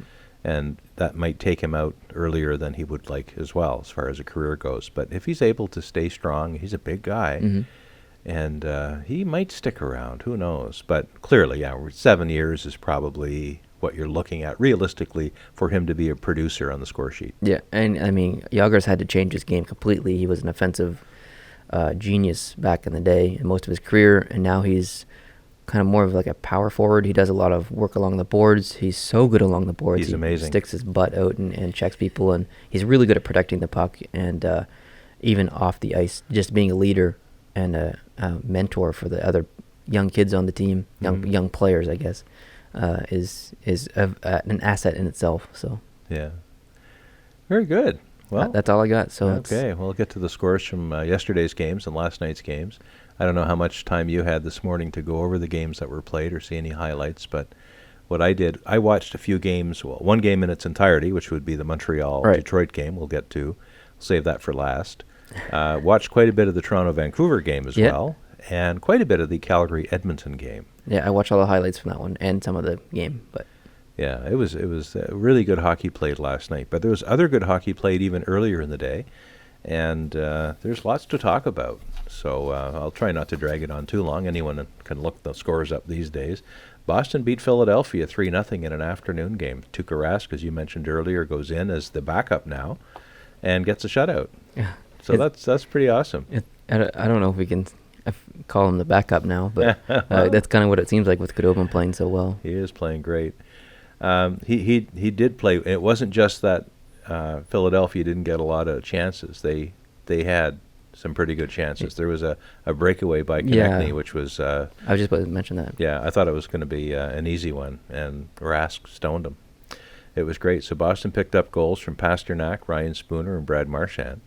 And that might take him out earlier than he would like as well, as far as a career goes. But if he's able to stay strong, he's a big guy, and he might stick around. Who knows? But clearly, 7 years is probably what you're looking at realistically for him to be a producer on the score sheet. Yeah, and Yager's had to change his game completely. He was an offensive genius back in the day in most of his career, and now he's kind of more of like a power forward. He does a lot of work along the boards. He's so good along the boards. He's amazing. He sticks his butt out and checks people, and he's really good at protecting the puck, and even off the ice, just being a leader and a mentor for the other young kids on the team, young players, I guess, is an asset in itself. So yeah, very good. Well, that's all I got. So okay, we'll get to the scores from yesterday's games and last night's games. I don't know how much time you had this morning to go over the games that were played or see any highlights, but what I did, I watched a few games, one game in its entirety, which would be the Montreal-Detroit game we'll get to. Save that for last. Watched quite a bit of the Toronto-Vancouver game as well, and quite a bit of the Calgary-Edmonton game. Yeah, I watched all the highlights from that one and some of the game, but yeah, it was really good hockey played last night. But there was other good hockey played even earlier in the day, and there's lots to talk about. So I'll try not to drag it on too long. Anyone can look the scores up these days. Boston beat Philadelphia 3-0 in an afternoon game. Tuukka Rask, as you mentioned earlier, goes in as the backup now and gets a shutout. Yeah, so that's pretty awesome. I don't know if we can call him the backup now, but that's kind of what it seems like with Khudobin playing so well. He is playing great. He did play. It wasn't just that Philadelphia didn't get a lot of chances. They had some pretty good chances. There was a breakaway by Konechny, which was... I was just about to mention that. Yeah, I thought it was going to be an easy one, and Rask stoned him. It was great. So Boston picked up goals from Pasternak, Ryan Spooner, and Brad Marchand.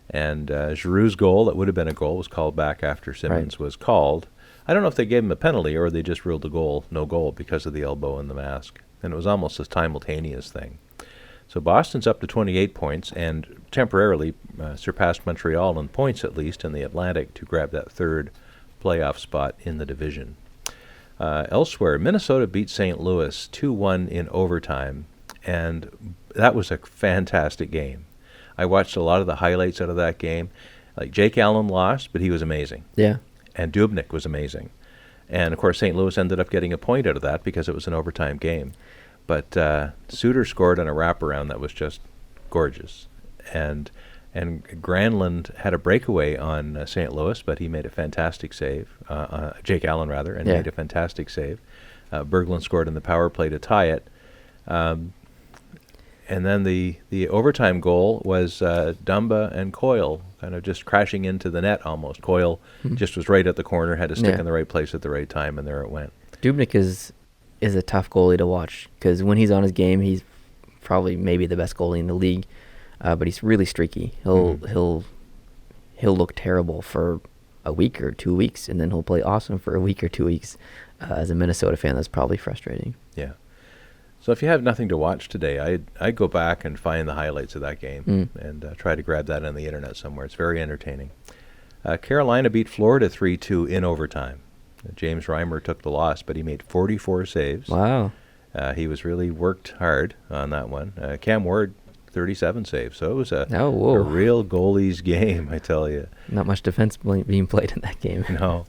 And Giroux's goal, that would have been a goal, was called back after Simmons was called. I don't know if they gave him a penalty or they just ruled the goal no goal because of the elbow and the mask. And it was almost a simultaneous thing. So Boston's up to 28 points and temporarily surpassed Montreal in points, at least, in the Atlantic to grab that third playoff spot in the division. Elsewhere, Minnesota beat St. Louis 2-1 in overtime, and that was a fantastic game. I watched a lot of the highlights out of that game. Like, Jake Allen lost, but he was amazing. Yeah. And Dubnyk was amazing. And, of course, St. Louis ended up getting a point out of that because it was an overtime game. But Suter scored on a wraparound that was just gorgeous. And Granlund had a breakaway on St. Louis, but he made a fantastic save. Jake Allen, rather, and made a fantastic save. Berglund scored in the power play to tie it. And then the overtime goal was Dumba and Coyle kind of just crashing into the net almost. Coyle just was right at the corner, had to stick in the right place at the right time, and there it went. Dubnyk is a tough goalie to watch because when he's on his game, he's probably maybe the best goalie in the league, but he's really streaky. He'll look terrible for a week or 2 weeks, and then he'll play awesome for a week or 2 weeks. As a Minnesota fan, that's probably frustrating. Yeah. So if you have nothing to watch today, I'd go back and find the highlights of that game and try to grab that on the internet somewhere. It's very entertaining. Carolina beat Florida 3-2 in overtime. James Reimer took the loss, but he made 44 saves. Wow. He was really worked hard on that one. Cam Ward, 37 saves. So it was a real goalie's game, I tell you. Not much defense being played in that game. No.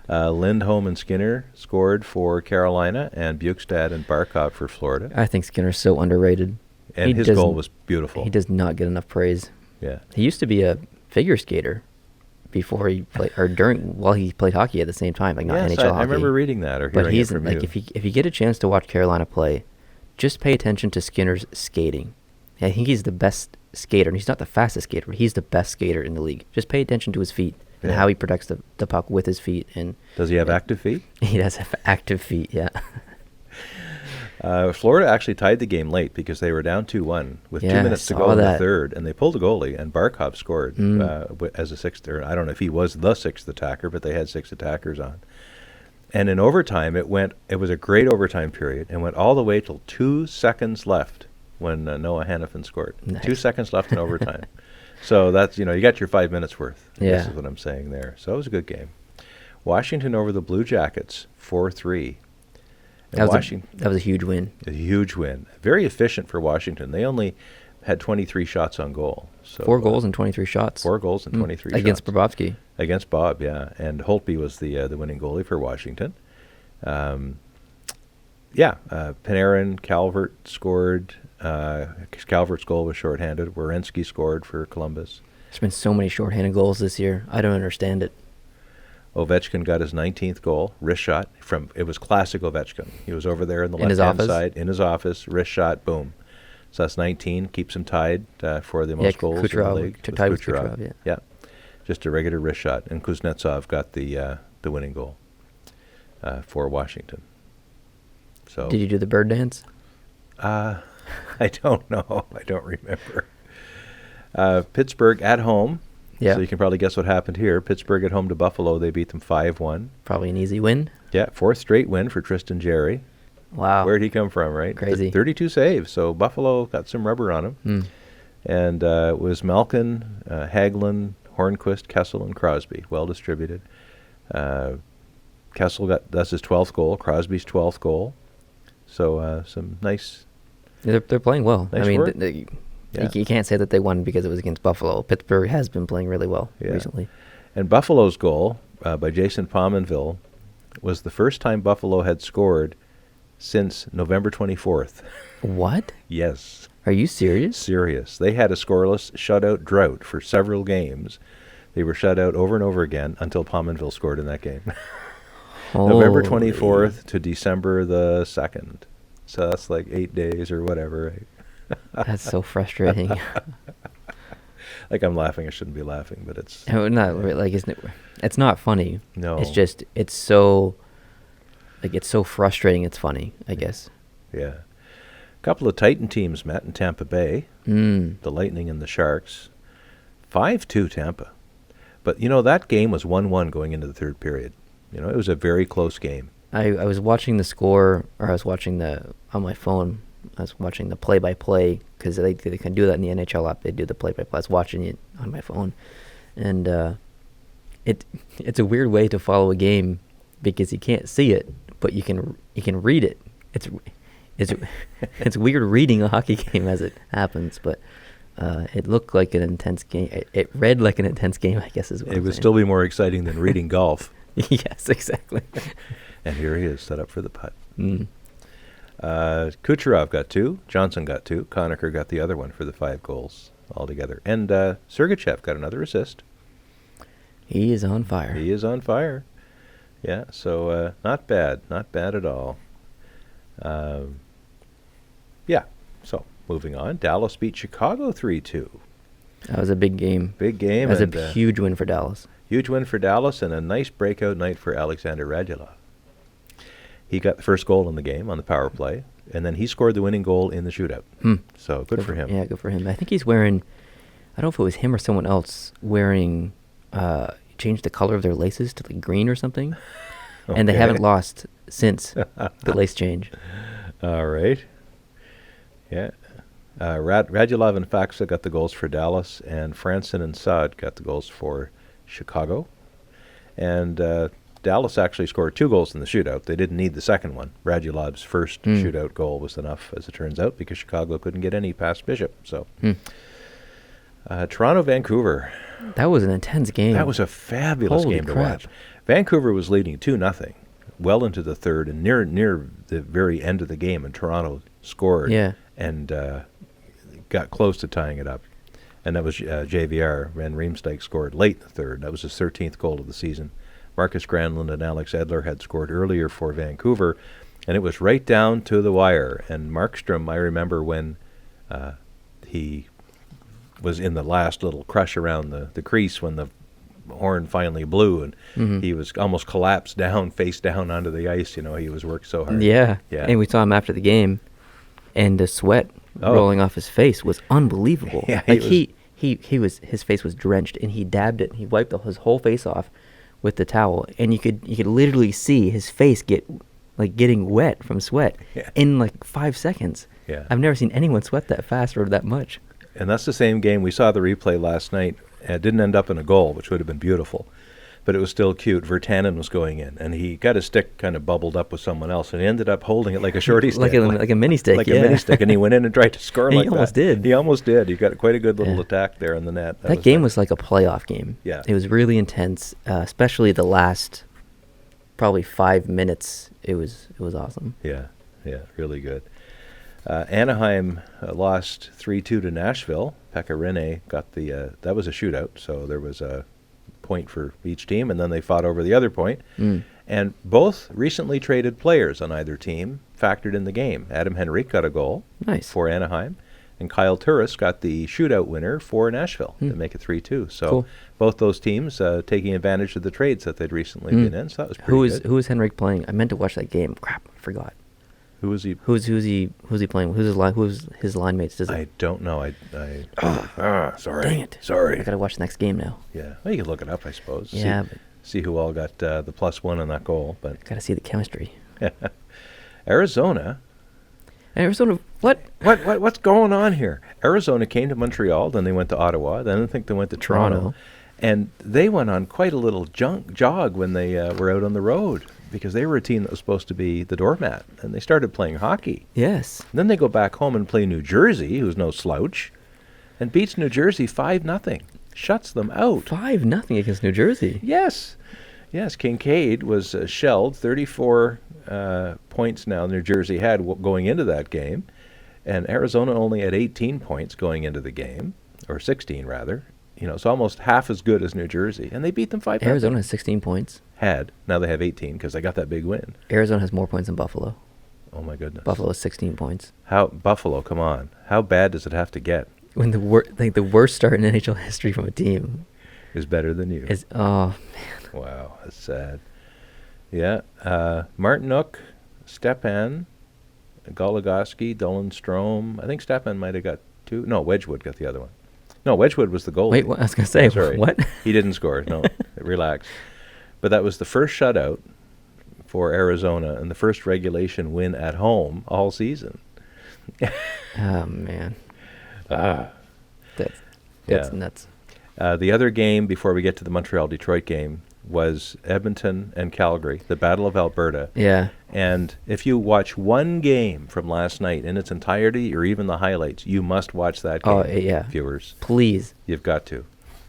Lindholm and Skinner scored for Carolina, and Bukestad and Barkov for Florida. I think Skinner's so underrated. And his goal was beautiful. He does not get enough praise. Yeah. He used to be a figure skater before he played, or while he played hockey at the same time, like not NHL hockey. I remember reading that or hearing it from you. But if you get a chance to watch Carolina play, just pay attention to Skinner's skating. I think he's the best skater, and he's not the fastest skater, but he's the best skater in the league. Just pay attention to his feet. And how he protects the puck with his feet. And does he have active feet? He does have active feet, yeah. Florida actually tied the game late because they were down 2-1 with 2 minutes to go in the third, and they pulled a golie, and Barkov scored as a sixth. Or I don't know if he was the sixth attacker, but they had 6 attackers on. And in overtime, it was a great overtime period, and went all the way till 2 seconds left when Noah Hannafin scored. Nice. 2 seconds left in overtime. So that's, you got your 5 minutes worth. This is what I'm saying there. So it was a good game. Washington over the Blue Jackets, 4-3. That was a huge win. A huge win. Very efficient for Washington. They only had 23 shots on goal. So 4 goals and 23 shots. 4 goals and 23 shots. Against Bobrovsky. Against Bob, yeah. And Holtby was the winning goalie for Washington. Panarin, Calvert scored. Calvert's goal was shorthanded. Werenski scored for Columbus. There's been so many shorthanded goals this year. I don't understand it. Ovechkin got his 19th goal, wrist shot. It was classic Ovechkin. He was over there in the left-hand side, in his office, wrist shot, boom. So that's 19, keeps him tied for the most goals in the league. Tied with Kucherov, yeah. Just a regular wrist shot. And Kuznetsov got the winning goal for Washington. So did you do the bird dance? I don't know. I don't remember. Pittsburgh at home. Yeah. So you can probably guess what happened here. Pittsburgh at home to Buffalo. They beat them 5-1. Probably an easy win. Yeah, 4th straight win for Tristan Jarry. Wow. Where'd he come from, right? Crazy. 32 saves. So Buffalo got some rubber on him. And it was Malkin, Hagelin, Hornquist, Kessel, and Crosby. Well distributed. Kessel that's his 12th goal. Crosby's 12th goal. So some nice... They're playing well. Nice work. You can't say that they won because it was against Buffalo. Pittsburgh has been playing really well recently. And Buffalo's goal by Jason Pominville was the first time Buffalo had scored since November 24th. What? Yes. Are you serious? Serious. They had a scoreless shutout drought for several games. They were shut out over and over again until Pominville scored in that game. November 24th to December the 2nd. So that's like 8 days or whatever, right? That's so frustrating. Like I'm laughing. I shouldn't be laughing, but it's... No, not like it's not funny. No. It's just, it's so frustrating it's funny, I guess. Yeah. A couple of Titan teams met in Tampa Bay. The Lightning and the Sharks. 5-2 Tampa. But, that game was 1-1 going into the third period. It was a very close game. I was watching the score, or I was watching on my phone, I was watching the play-by-play, because they can do that in the NHL app. They do the play-by-play. I was watching it on my phone. And it's a weird way to follow a game, because you can't see it, but you can read it. It's weird reading a hockey game as it happens, but it looked like an intense game. It read like an intense game, I guess is what it would still be more exciting than reading golf. Yes, exactly. And here he is, set up for the putt. Mm. Kucherov got 2. Johnson got 2. Conacher got the other one for the 5 goals altogether. And Sergachev got another assist. He is on fire. He is on fire. Yeah, so not bad. Not bad at all. Yeah, so moving on. Dallas beat Chicago 3-2. That was a big game. Big game. That was a huge win for Dallas. Huge win for Dallas and a nice breakout night for Alexander Radulov. He got the first goal in the game on the power play, and then he scored the winning goal in the shootout. So good for him. Yeah, good for him. I think he's wearing, I don't know if it was him or someone else wearing, changed the color of their laces to like green or something. Okay. And they haven't lost since the lace change. All right. Yeah. Radulov and Faxa got the goals for Dallas, and Franson and Saad got the goals for Chicago. And Dallas actually scored 2 goals in the shootout. They didn't need the second one. Radulov's first shootout goal was enough, as it turns out, because Chicago couldn't get any past Bishop. So, Toronto-Vancouver. That was an intense game. That was a fabulous Holy game to crap. watch. Vancouver was leading 2-0, well into the third, and near the very end of the game, and Toronto scored and got close to tying it up. And that was JVR. Van Riemsdyk scored late in the third. That was his 13th goal of the season. Marcus Granlund and Alex Edler had scored earlier for Vancouver, and it was right down to the wire. And Markstrom, I remember when he was in the last little crush around the crease when the horn finally blew, and he was almost collapsed down, face down onto the ice. You know, he was worked so hard. Yeah. And we saw him after the game, and the sweat rolling off his face was unbelievable. Yeah, like his face was drenched, and he dabbed it. He wiped his whole face off with the towel, and you could literally see his face getting wet from sweat in like 5 seconds. Yeah. I've never seen anyone sweat that fast or that much. And that's the same game. We saw the replay last night. It didn't end up in a goal, which would have been beautiful, but it was still cute. Virtanen was going in, and he got his stick kind of bubbled up with someone else, and he ended up holding it like a shorty stick. like a mini stick, like a mini stick, and he went in and tried to score and like he almost that. did. He almost did. He got quite a good little attack there in the net. That game was like a playoff game. Yeah. It was really intense, especially the last probably 5 minutes. It was awesome. Yeah, really good. Anaheim lost 3-2 to Nashville. Pekka Rinne got the that was a shootout, so there was a point for each team, and then they fought over the other point. And both recently traded players on either team factored in the game. Adam Henrique got a goal for Anaheim, and Kyle Turris got the shootout winner for Nashville to make it 3-2. So both those teams taking advantage of the trades that they'd recently been in. So that was pretty good. Who is Henrique playing? I meant to watch that game. Crap, I forgot. Who was he? Who's he playing? Who's his line mates? I don't know. Sorry. Dang it. Sorry. I gotta watch the next game now. Yeah. Well, you can look it up, I suppose. Yeah. See who all got the +1 on that goal. But Gotta see the chemistry. Arizona. What? What's going on here? Arizona came to Montreal, then they went to Ottawa, then I think they went to Toronto. And they went on quite a little jog when they were out on the road, because they were a team that was supposed to be the doormat, and they started playing hockey. Yes. And then they go back home and play New Jersey, who's no slouch, and beats New Jersey 5-0. Shuts them out. 5-0 against New Jersey. Yes. Kincaid was shelled. 34 points now New Jersey had going into that game, and Arizona only had 18 points going into the game, or 16 rather. You know, it's almost half as good as New Jersey, and they beat them 5-0. Arizona has 16 points. Now they have 18 because they got that big win. Arizona has more points than Buffalo. Oh my goodness. Buffalo has 16 points. Buffalo? Come on. How bad does it have to get? When the worst start in NHL history from a team is better than you. Oh man. Wow, that's sad. Yeah. Martinuk, Stepan, Goligoski, Dolan Strome. I think Stepan might have got 2. No, Wedgwood got the other one. No, Wedgwood was the goalie. Wait, I was going to say, sorry. What? He didn't score. No, relax. But that was the first shutout for Arizona and the first regulation win at home all season. Oh, man. That's nuts. The other game before we get to the Montreal-Detroit game was Edmonton and Calgary, the Battle of Alberta. Yeah. And if you watch one game from last night in its entirety, or even the highlights, you must watch that game, viewers. Please. You've got to.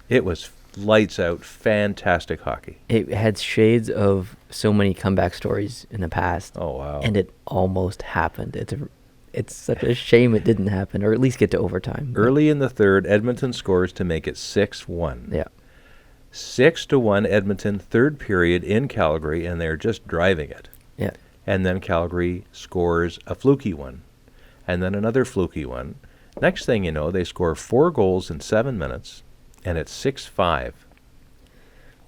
It was lights out, fantastic hockey. It had shades of so many comeback stories in the past. Oh, wow. And it almost happened. It's such a shame it didn't happen, or at least get to overtime. Early in the third, Edmonton scores to make it 6-1. Yeah. 6-1 Edmonton, third period in Calgary, and they're just driving it. Yeah. And then Calgary scores a fluky one, and then another fluky one. Next thing you know, they score 4 goals in 7 minutes, and it's 6-5.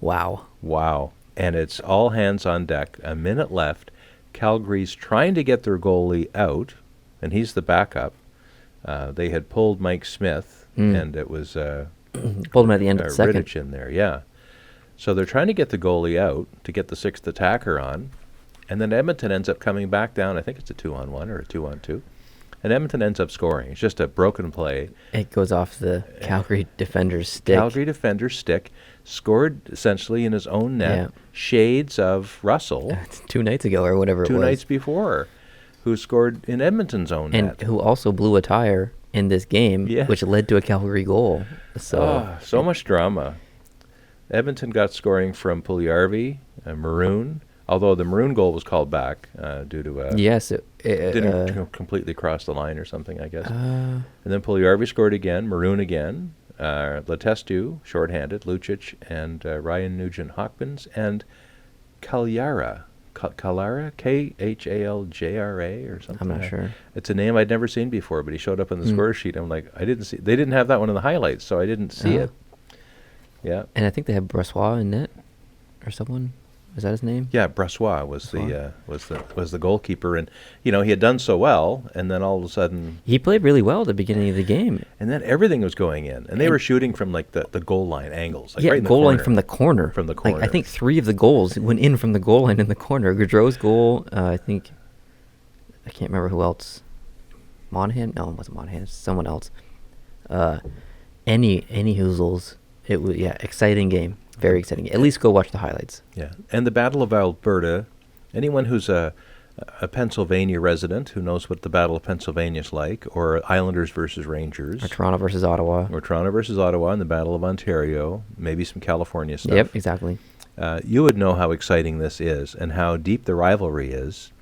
Wow. Wow. And it's all hands on deck. A minute left. Calgary's trying to get their goalie out, and he's the backup. They had pulled Mike Smith, and it was Pulled him at the end of the second. Rittich in there, yeah. So they're trying to get the goalie out to get the sixth attacker on, and then Edmonton ends up coming back down. I think it's a 2-on-1 or a 2-on-2. And Edmonton ends up scoring. It's just a broken play. It goes off the Calgary defender's stick. Calgary defender's stick, scored essentially in his own net. Yeah. Shades of Russell. 2 nights ago or whatever it was. 2 nights before, who scored in Edmonton's own and net. who also blew a tire in this game, Yeah. which led to a Calgary goal. So much drama. Edmonton got scoring from Puljujarvi, Maroon, although the Maroon goal was called back due to yes, didn't completely cross the line or something, I guess. And then Puljujarvi scored again, Maroon again, Letestu, shorthanded, Lucic, and Ryan Nugent-Hopkins, and Kaljara, Khaljra or something. I'm not sure. It's a name I'd never seen before, but he showed up on the score sheet. I'm like, I didn't see. They didn't have that one in the highlights, so I didn't see it. Yeah. And I think they have Brossois in net, or someone. Is that his name? Yeah, Brossois was the goalkeeper, and he had done so well, and then all of a sudden He played really well at the beginning of the game. and then everything was going in, and they were shooting from like the goal line angles, like Yeah, right in the goal line corner. from the corner. From the Like, I corner. think 3 of the goals went in from the goal line in the corner. Gaudreau's goal, I think, I can't remember who else. Monahan? No, it wasn't Monahan. It's someone else. Any Hoozles. It was, exciting game. Very exciting. At least go watch the highlights. Yeah, and the Battle of Alberta. Anyone who's a Pennsylvania resident who knows what the Battle of Pennsylvania is like, or Islanders versus Rangers, Or Toronto versus Ottawa. or Toronto versus Ottawa, and the Battle of Ontario, maybe some California stuff. Yep, exactly. You would know how exciting this is, and how deep the rivalry is,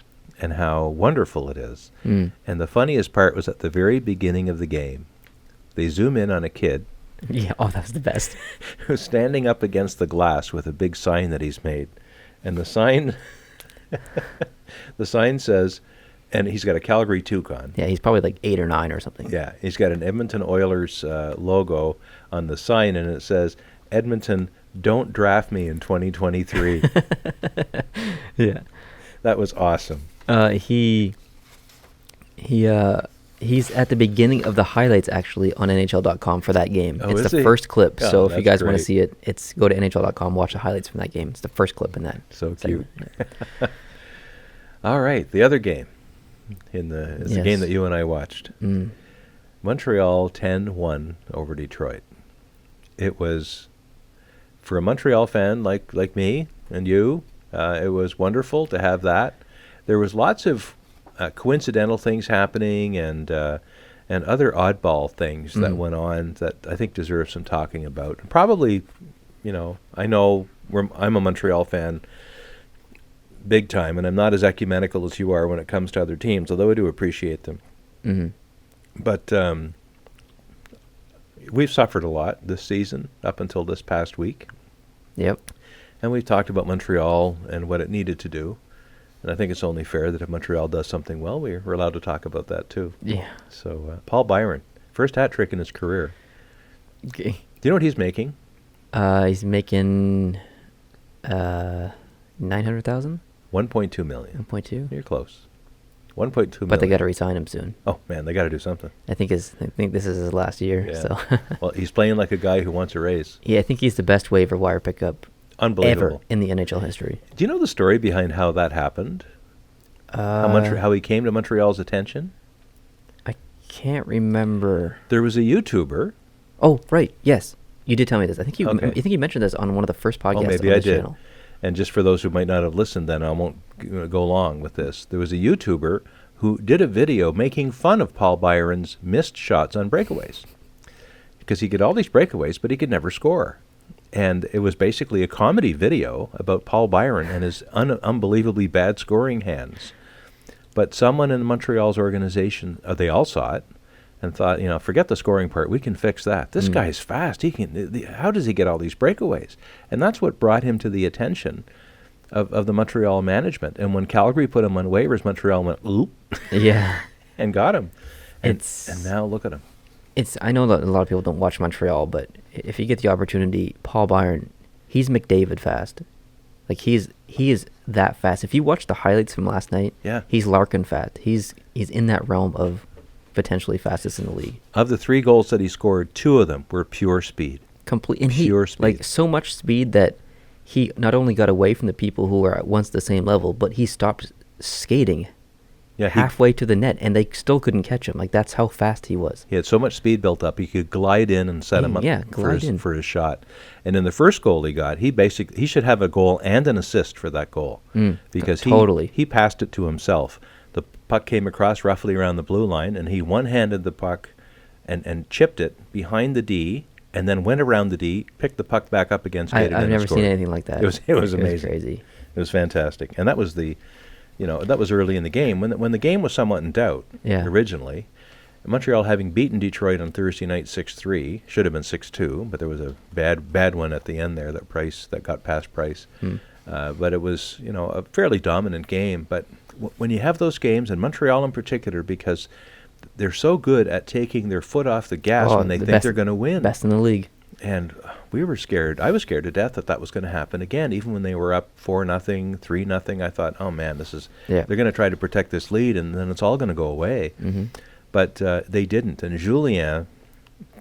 and how wonderful it is. Mm. And the funniest part was at the very beginning of the game. They zoom in on a kid Yeah, that was the best. who's standing up against the glass with a big sign that he's made. And the sign the sign says, and he's got a Calgary toque on. Yeah, he's probably like 8 or 9 or something. Yeah, he's got an Edmonton Oilers logo on the sign, and it says, Edmonton, don't draft me in 2023. Yeah. That was awesome. He's at the beginning of the highlights actually on NHL.com for that game. Oh, It's is the he? first clip. Oh, So if you that's guys want to great. see it, go to NHL.com, watch the highlights from that game. It's the first clip in that. So segment. cute. All right, the other game is the Yes. game that you and I watched. Mm. Montreal 10-1 over Detroit. It was, for a Montreal fan like me and you, it was wonderful to have that. There was lots of coincidental things happening and other oddball things that went on that I think deserve some talking about. And probably, I know I'm a Montreal fan big time, and I'm not as ecumenical as you are when it comes to other teams, although I do appreciate them. Mm-hmm. But we've suffered a lot this season up until this past week. Yep. And we've talked about Montreal and what it needed to do. And I think it's only fair that if Montreal does something well, we're allowed to talk about that too. Yeah. So Paul Byron, first hat trick in his career. Okay. Do you know what he's making? He's making 900,000. 1.2 million. 1.2. You're close. 1.2 million. But they got to re-sign him soon. Oh man, they got to do something. I think this is his last year. Yeah. So. Well, he's playing like a guy who wants a raise. Yeah, I think he's the best waiver wire pickup Unbelievable. ever in the NHL history. Do you know the story behind how that happened? How he came to Montreal's attention? I can't remember. There was a YouTuber. Oh, right. Yes, you did tell me this. I think you. Okay. I think you mentioned this on one of the first podcasts. Maybe on I this did. channel. And just for those who might not have listened, then I won't go long with this. There was a YouTuber who did a video making fun of Paul Byron's missed shots on breakaways. Because he get all these breakaways, but he could never score. And it was basically a comedy video about Paul Byron and his unbelievably bad scoring hands. But someone in Montreal's organization, they all saw it and thought, forget the scoring part. We can fix that. This guy's fast. He can. How does he get all these breakaways? And that's what brought him to the attention of the Montreal management. And when Calgary put him on waivers, Montreal went, oop. Yeah. And got him. And now look at him. I know that a lot of people don't watch Montreal, but if you get the opportunity, Paul Byron, he's McDavid fast. Like he is that fast. If you watch the highlights from last night, he's Larkin fast. He's in that realm of potentially fastest in the league. Of the 3 goals that he scored, 2 of them were pure speed. Pure speed. Like so much speed that he not only got away from the people who were at once the same level, but he stopped skating halfway to the net, and they still couldn't catch him. Like that's how fast he was. He had so much speed built up, he could glide in and set him up for his shot. And in the first goal he got, he should have a goal and an assist for that goal because he passed it to himself. The puck came across roughly around the blue line, and he one-handed the puck and chipped it behind the D, and then went around the D, picked the puck back up again, skated in and scored. I've never seen anything like that. It was amazing. It was crazy. It was fantastic. And that was that was early in the game. When the game was somewhat in doubt originally, Montreal having beaten Detroit on Thursday night 6-3, should have been 6-2, but there was a bad one at the end there that got past Price. But it was, a fairly dominant game. But when you have those games, and Montreal in particular, because they're so good at taking their foot off the gas when they think they're going to win. Best in the league. And we were scared. I was scared to death that was going to happen again. Even when they were up 4-0, 3-0, I thought, oh man, they're going to try to protect this lead, and then it's all going to go away. But they didn't. And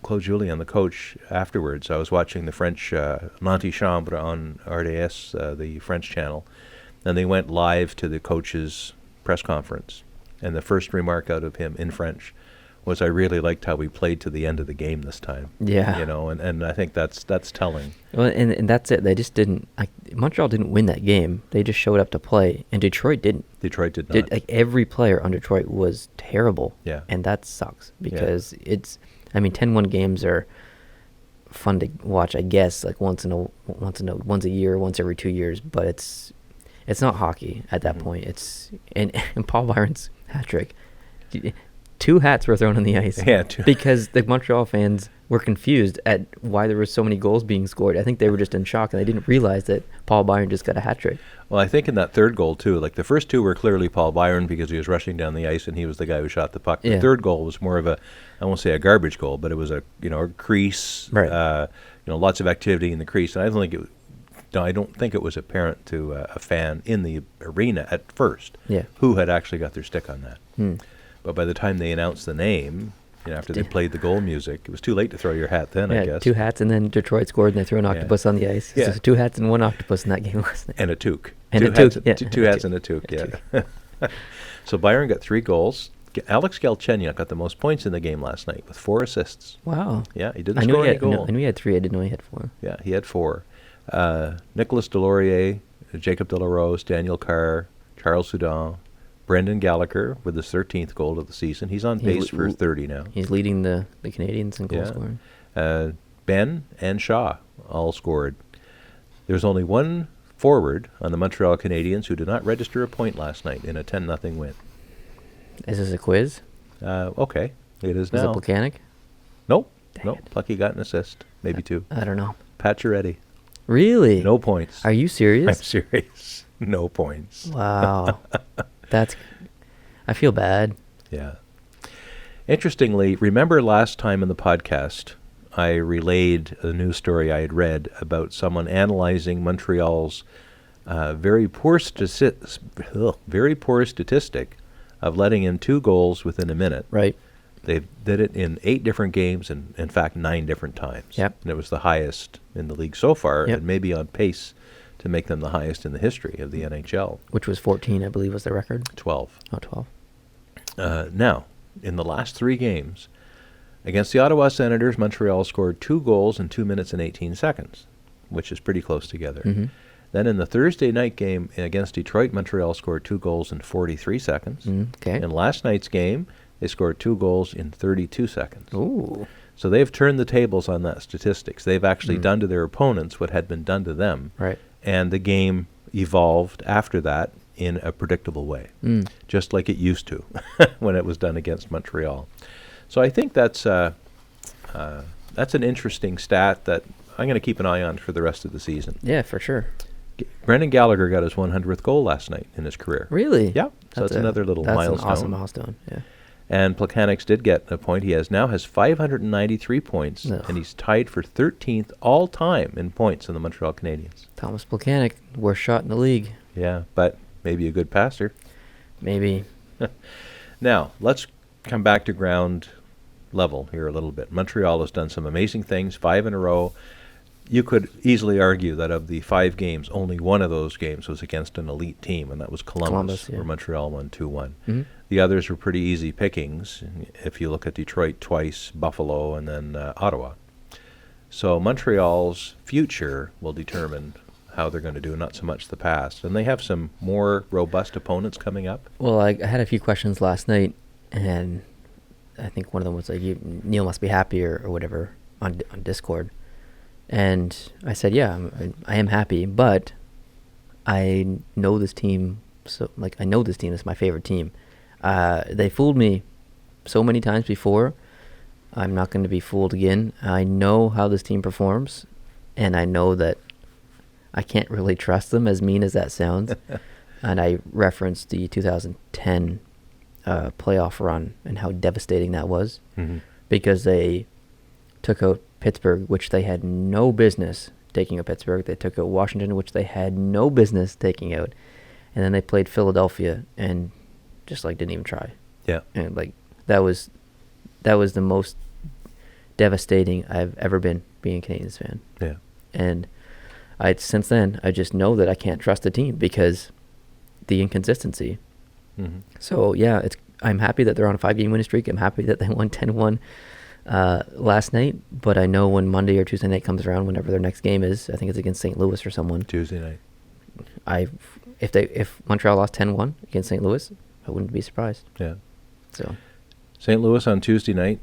Claude Julien, the coach, afterwards, I was watching the French L'Antichambre on RDS, the French channel, and they went live to the coach's press conference. And the first remark out of him in French was, I really liked how we played to the end of the game this time. Yeah. And I think that's telling. Well, and that's it. They just didn't, Montreal didn't win that game. They just showed up to play, and Detroit didn't. Detroit did not. Every player on Detroit was terrible. Yeah. And that sucks because 10-1 games are fun to watch, I guess, like once a year, once every 2 years, but it's not hockey at that point. And Paul Byron's hat trick. 2 hats were thrown on the ice because the Montreal fans were confused at why there were so many goals being scored. I think they were just in shock, and they didn't realize that Paul Byron just got a hat trick. Well, I think in that third goal, too, like the first 2 were clearly Paul Byron because he was rushing down the ice and he was the guy who shot the puck. The third goal was more of I won't say a garbage goal, but it was a crease, right. Lots of activity in the crease. And I don't think it was apparent to a fan in the arena at first who had actually got their stick on that. But by the time they announced the name, after they played the goal music, it was too late to throw your hat then, I guess. 2 hats, and then Detroit scored, and they threw an octopus on the ice. So 2 hats and 1 octopus in that game last night. And a toque. And a toque, Two hats and a toque, So Byron got 3 goals. Alex Galchenyuk got the most points in the game last night with 4 assists. Wow. Yeah, he didn't score any goal. I knew he had 3. I didn't know he had 4. Yeah, he had 4. Nicolas Deslauriers, Jacob Delarose, Daniel Carr, Charles Soudan, Brendan Gallagher with his 13th goal of the season. He's on pace for 30 now. He's leading the Canadians in goal scoring. Ben and Shaw all scored. There's only one forward on the Montreal Canadiens who did not register a point last night in a 10-0 win. Is this a quiz? Okay, it is now. Is it Plekanec? Nope. Plucky got an assist, maybe 2. I don't know. Pacioretty. Really? No points. Are you serious? I'm serious. No points. Wow. I feel bad. Yeah. Interestingly, remember last time in the podcast, I relayed a news story I had read about someone analyzing Montreal's very poor statistic of letting in 2 goals within a minute. Right. They did it in 8 different games and, in fact, 9 different times. Yep. And it was the highest in the league so far, and maybe on pace to make them the highest in the history of the NHL. Which was 14, I believe, was the record? 12. Oh, 12. Now, in the last 3 games, against the Ottawa Senators, Montreal scored 2 goals in 2 minutes and 18 seconds, which is pretty close together. Mm-hmm. Then in the Thursday night game against Detroit, Montreal scored 2 goals in 43 seconds. Okay. In last night's game, they scored 2 goals in 32 seconds. Ooh. So they've turned the tables on that statistics. They've actually done to their opponents what had been done to them. Right. And the game evolved after that in a predictable way, just like it used to when it was done against Montreal. So I think that's an interesting stat that I'm going to keep an eye on for the rest of the season. Yeah, for sure. Brendan Gallagher got his 100th goal last night in his career. Really? Yeah. So that's another little milestone. That's an awesome milestone, yeah. And Plekanec did get a point. He now has 593 points, and he's tied for 13th all time in points in the Montreal Canadiens. Thomas Plekanec, worst shot in the league. Yeah, but maybe a good passer. Maybe. Now, let's come back to ground level here a little bit. Montreal has done some amazing things, 5 in a row. You could easily argue that of the 5 games, only one of those games was against an elite team, and that was Columbus where Montreal won 2-1. The others were pretty easy pickings, if you look at Detroit twice, Buffalo, and then Ottawa. So Montreal's future will determine how they're going to do, not so much the past. And they have some more robust opponents coming up. Well, I had a few questions last night, and I think one of them was like, Neil must be happy or whatever on Discord. And I said, yeah, I am happy, but I know this team. So, I know this team is my favorite team. They fooled me so many times before. I'm not going to be fooled again. I know how this team performs, and I know that I can't really trust them, as mean as that sounds. And I referenced the 2010 playoff run and how devastating that was, because they took out Pittsburgh, which they had no business taking out Pittsburgh. They took out Washington, which they had no business taking out. And then they played Philadelphia and just didn't even try. Yeah. And that was the most devastating I've ever been being a Canadiens fan. Yeah. And since then I just know that I can't trust the team because the inconsistency. So yeah, I'm happy that they're on a 5-game winning streak. I'm happy that they won 10-1 last night, but I know when Monday or Tuesday night comes around, whenever their next game is, I think it's against St. Louis or someone. Tuesday night. If Montreal lost 10-1 against St. Louis, I wouldn't be surprised. Yeah. So St. Louis on Tuesday night,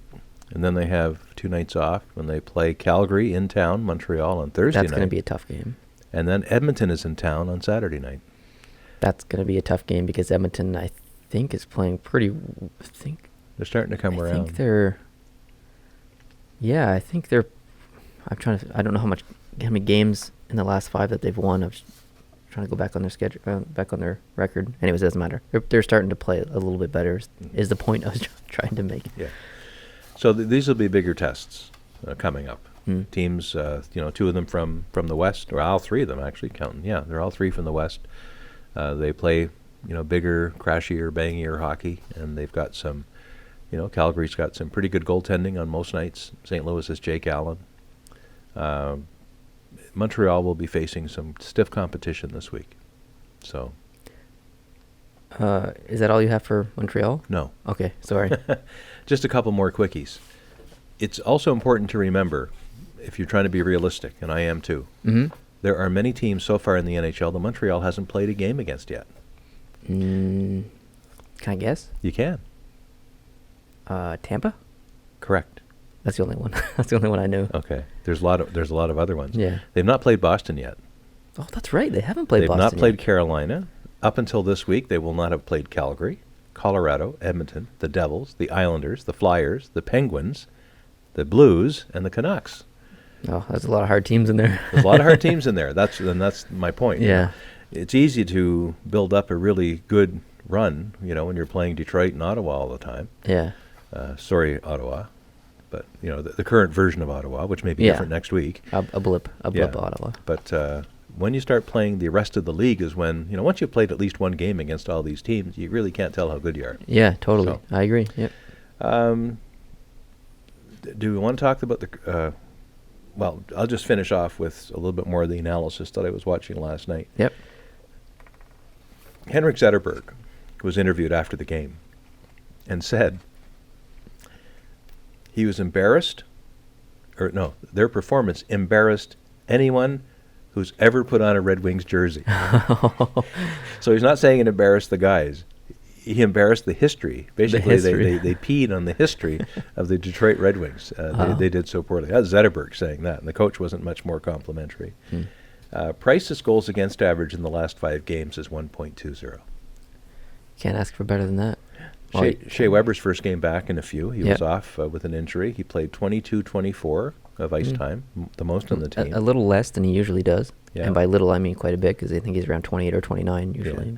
and then they have 2 nights off when they play Calgary in town, Montreal on Thursday night. That's going to be a tough game. And then Edmonton is in town on Saturday night. That's going to be a tough game because Edmonton, I think, is playing pretty. They're starting to come around. I think they're. Yeah, I think they're. I don't know how many games in the last 5 that they've won. I'm just trying to go back on their schedule, back on their record. Anyways, it doesn't matter. They're starting to play a little bit better. Is the point I was trying to make? Yeah. So these will be bigger tests coming up. Teams, 2 of them from the West, or all 3 of them actually counting. Yeah, they're all 3 from the West. They play, bigger, crashier, bangier hockey, and they've got some. Calgary's got some pretty good goaltending on most nights. St. Louis is Jake Allen. Montreal will be facing some stiff competition this week. So. Is that all you have for Montreal? No. Okay, sorry. Just a couple more quickies. It's also important to remember, if you're trying to be realistic, and I am too, there are many teams so far in the NHL that Montreal hasn't played a game against yet. Can I guess? You can. Tampa? Correct. That's the only one. That's the only one I know. Okay. There's a lot of other ones. Yeah. They've not played Boston yet. Oh, that's right. They haven't played Boston yet. They've not played Carolina. Up until this week, they will not have played Calgary, Colorado, Edmonton, the Devils, the Islanders, the Flyers, the Penguins, the Blues, and the Canucks. Oh, there's a lot of hard teams in there. There's a lot of hard teams in there. That's my point. Yeah. It's easy to build up a really good run, when you're playing Detroit and Ottawa all the time. Yeah. Sorry, Ottawa. But, the current version of Ottawa, which may be different next week. A blip Ottawa. But when you start playing the rest of the league is when, once you've played at least one game against all these teams, you really can't tell how good you are. Yeah, totally. So, I agree. Yep. Do we want to talk about the... well, I'll just finish off with a little bit more of the analysis that I was watching last night. Yep. Henrik Zetterberg was interviewed after the game and said he was embarrassed, their performance embarrassed anyone who's ever put on a Red Wings jersey. So he's not saying it embarrassed the guys. he embarrassed the history. Basically, history. they peed on the history of the Detroit Red Wings. They did so poorly. That was Zetterberg saying that, and the coach wasn't much more complimentary. Price's goals against average in the last 5 games is 1.20. Can't ask for better than that. Shea Weber's first game back in a few. He was off with an injury. He played 22-24 of ice time, the most on the team. A little less than he usually does. Yeah. And by little, I mean quite a bit, because I think he's around 28 or 29 usually.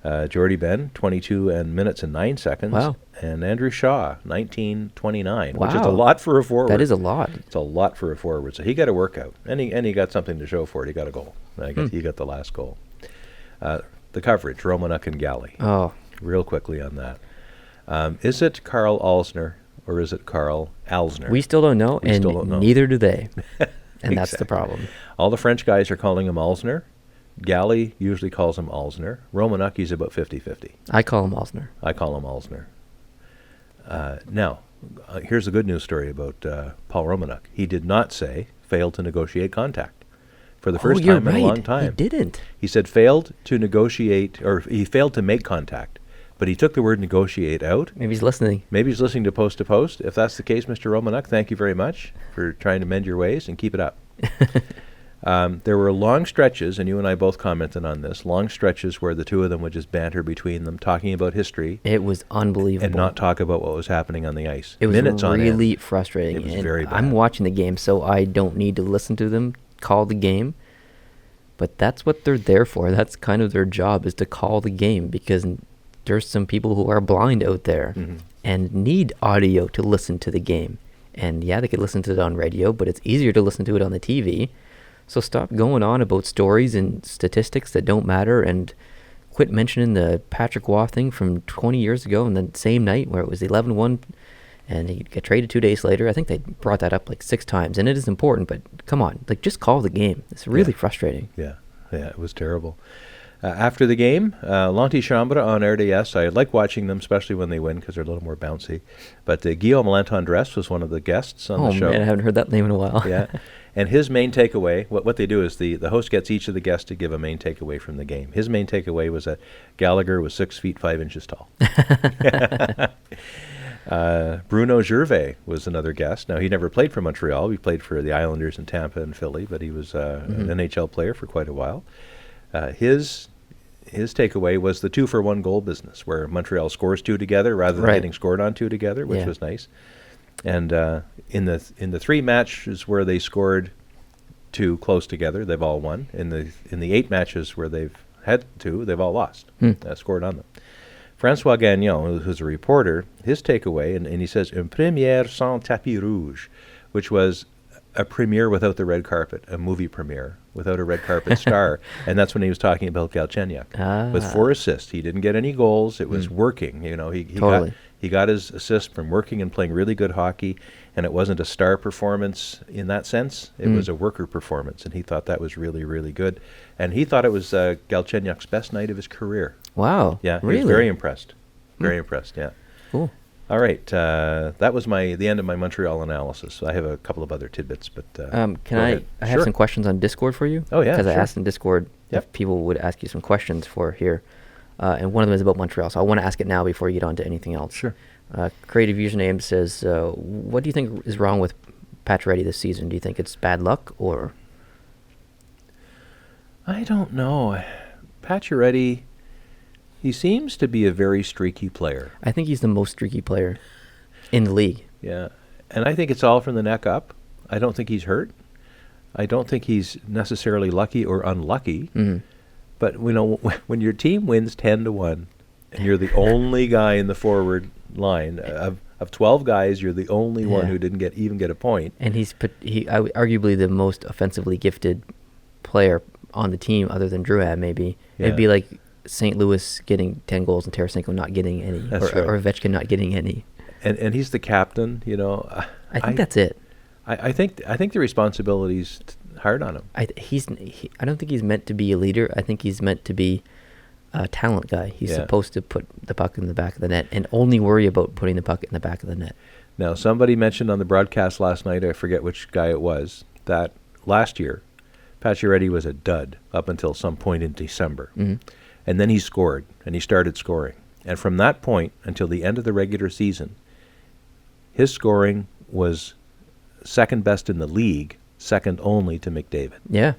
Yeah. Jordy Ben, 22 minutes and 9 seconds. Wow. And Andrew Shaw, 19:29, Wow. which is a lot for a forward. That is a lot. It's a lot for a forward. So he got a workout, and he got something to show for it. He got a goal. He got the last goal. The coverage, Romanuk and Galley. Oh. Real quickly on that. Is it Carl Alsner or is it Carl Alsner? We still don't know, and still don't know. neither do they. And that's the problem. All the French guys are calling him Alsner. Galley usually calls him Alsner. Romanuk, he's about 50-50. I call him Alsner. I call him Alsner. Now, here's a good news story about Paul Romanuk. He did not say failed to negotiate contact for the first time in a long time. He didn't. He said failed to negotiate, or he failed to make contact, but he took the word negotiate out. Maybe he's listening. Maybe he's listening to Post to Post. If that's the case, Mr. Romanuk, thank you very much for trying to mend your ways and keep it up. There were long stretches, and you and I both commented on this, long stretches where the two of them would just banter between them, talking about history. It was unbelievable. And not talk about what was happening on the ice. It was Minutes really on frustrating. It was and very bad. I'm watching the game, so I don't need to listen to them call the game. But that's what they're there for. That's kind of their job, is to call the game, because there's some people who are blind out there and need audio to listen to the game. And yeah, they could listen to it on radio, but it's easier to listen to it on the TV. So stop going on about stories and statistics that don't matter, and quit mentioning the Patrick Waugh thing from 20 years ago and the same night where it was 11-1 and he got traded 2 days later. I think they brought that up like 6 times, and it is important, but come on, like, just call the game. It's really frustrating. Yeah, it was terrible. After the game, L'Antichambre on RDS. I like watching them, especially when they win, because they're a little more bouncy. But Guillaume Lantendresse was one of the guests on the show. Oh man, I haven't heard that name in a while. Yeah, and his main takeaway, what they do is the host gets each of the guests to give a main takeaway from the game. His main takeaway was that Gallagher was 6 feet 5 inches tall. Bruno Gervais was another guest. Now, he never played for Montreal. He played for the Islanders in Tampa and Philly, but he was an NHL player for quite a while. His takeaway was the 2-for-1 goal business, where Montreal scores 2 together rather than getting scored on 2 together, which was nice. And in the 3 matches where they scored 2 close together, they've all won. In the 8 matches where they've had 2, they've all lost, scored on them. François Gagnon, who's a reporter, his takeaway, and he says, "Un première sans tapis rouge," which was a premiere without the red carpet, a movie premiere without a red carpet star. And that's when he was talking about Galchenyuk. With 4 assists. He didn't get any goals. It was working. You know, he got his assist from working and playing really good hockey, and it wasn't a star performance in that sense. It was a worker performance, and he thought that was really, really good. And he thought it was Galchenyuk's best night of his career. Wow. Yeah, really? He was very impressed. Very impressed, yeah. Cool. All right, that was the end of my Montreal analysis. I have a couple of other tidbits, but can I have some questions on Discord for you? Oh, yeah, because I sure. asked in Discord if people would ask you some questions for here, and one of them is about Montreal, so I want to ask it now before you get on to anything else. Sure. Creative Username says, what do you think is wrong with Pacioretty this season? Do you think it's bad luck, or? I don't know. Pacioretty, he seems to be a very streaky player. I think he's the most streaky player in the league. Yeah, and I think it's all from the neck up. I don't think he's hurt. I don't think he's necessarily lucky or unlucky. But, you know, when your team wins 10-1, and you're the only guy in the forward line, of 12 guys, you're the only one who didn't even get a point. And he's arguably the most offensively gifted player on the team, other than Drouin, maybe. Yeah. It'd be like St. Louis getting 10 goals and Tarasenko not getting any, or Ovechkin not getting any. And he's the captain, you know. I think that's it. I think the responsibility's hard on him. I don't think he's meant to be a leader. I think he's meant to be a talent guy. He's supposed to put the puck in the back of the net and only worry about putting the puck in the back of the net. Now, somebody mentioned on the broadcast last night, I forget which guy it was, that last year Pacioretty was a dud up until some point in December. And then he scored, and he started scoring. And from that point until the end of the regular season, his scoring was second best in the league, second only to McDavid. Yeah.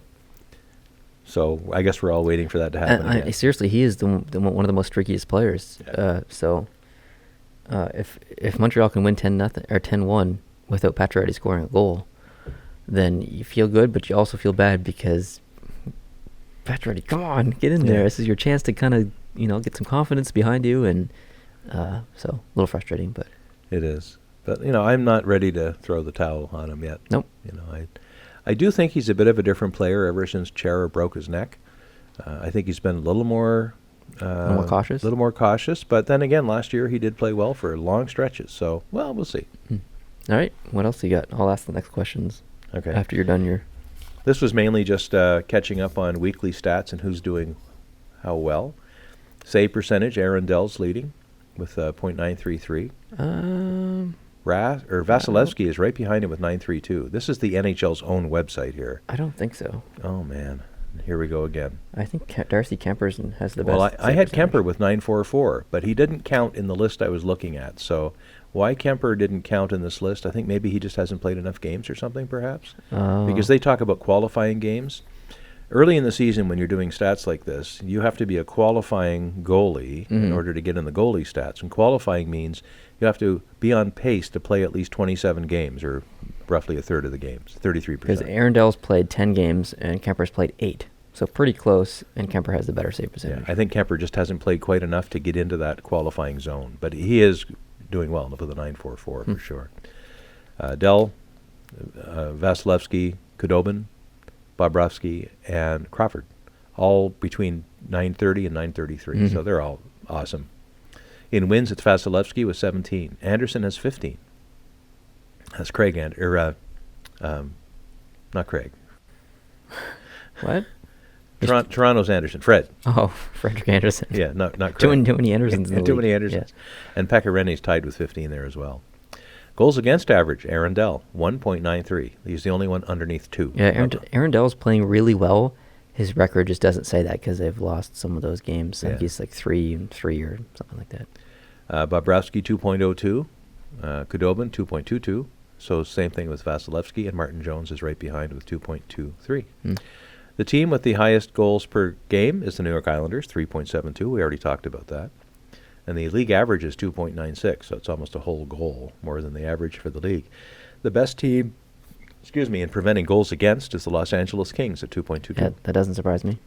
So I guess we're all waiting for that to happen again. Seriously, he is one of the most streakiest players. Yeah. If Montreal can win 10-0 or 10-1 without Pacioretty scoring a goal, then you feel good, but you also feel bad because Pacioretty, come on, get in there. This is your chance to kind of get some confidence behind you, and so a little frustrating, but it is. But I'm not ready to throw the towel on him yet. Nope. I do think he's a bit of a different player ever since Chara broke his neck. I think he's been a little more cautious. A little more cautious, but then again, last year he did play well for long stretches. So, we'll see. All right, what else you got? I'll ask the next questions. Okay. After you're done This was mainly just catching up on weekly stats and who's doing how well. Save percentage, Aaron Dell's leading with .933. Vasilevsky is right behind him with .932. This is the NHL's own website here. I don't think so. Oh, man. Here we go again. I think Darcy Kemper's has the best. Well, I had Kemper with .944, but he didn't count in the list I was looking at. So why Kemper didn't count in this list, I think maybe he just hasn't played enough games or something, perhaps. Because they talk about qualifying games. Early in the season, when you're doing stats like this, you have to be a qualifying goalie in order to get in the goalie stats. And qualifying means you have to be on pace to play at least 27 games, or roughly a third of the games, 33%. Because Aaron Dell's played 10 games and Kemper's played 8. So pretty close, and Kemper has the better save percentage. Yeah, I think Kemper just hasn't played quite enough to get into that qualifying zone. But he is doing well with a .944 for sure. Dell, Vasilevsky, Khudobin, Bobrovsky, and Crawford, all between .930 and .933. So they're all awesome. In wins, it's Vasilevsky with 17. Anderson has 15. That's Craig, not Craig. What? Toronto's Anderson. Fred. Oh, Frederick Anderson. Yeah, not Craig. Too many Andersons in the Too league. many Andersons. Yeah. And Pekka tied with 15 there as well. Goals against average, Aaron Dell, 1.93. He's the only one underneath 2. Yeah, Aaron Dell's playing really well. His record just doesn't say that because they've lost some of those games. I think he's like 3-3 or something like that. Bobrovsky, 2.02. Khudobin, 2.22. So same thing with Vasilevsky, and Martin Jones is right behind with 2.23. The team with the highest goals per game is the New York Islanders, 3.72. We already talked about that. And the league average is 2.96, so it's almost a whole goal more than the average for the league. The best team, in preventing goals against is the Los Angeles Kings at 2.22. Yeah, that doesn't surprise me.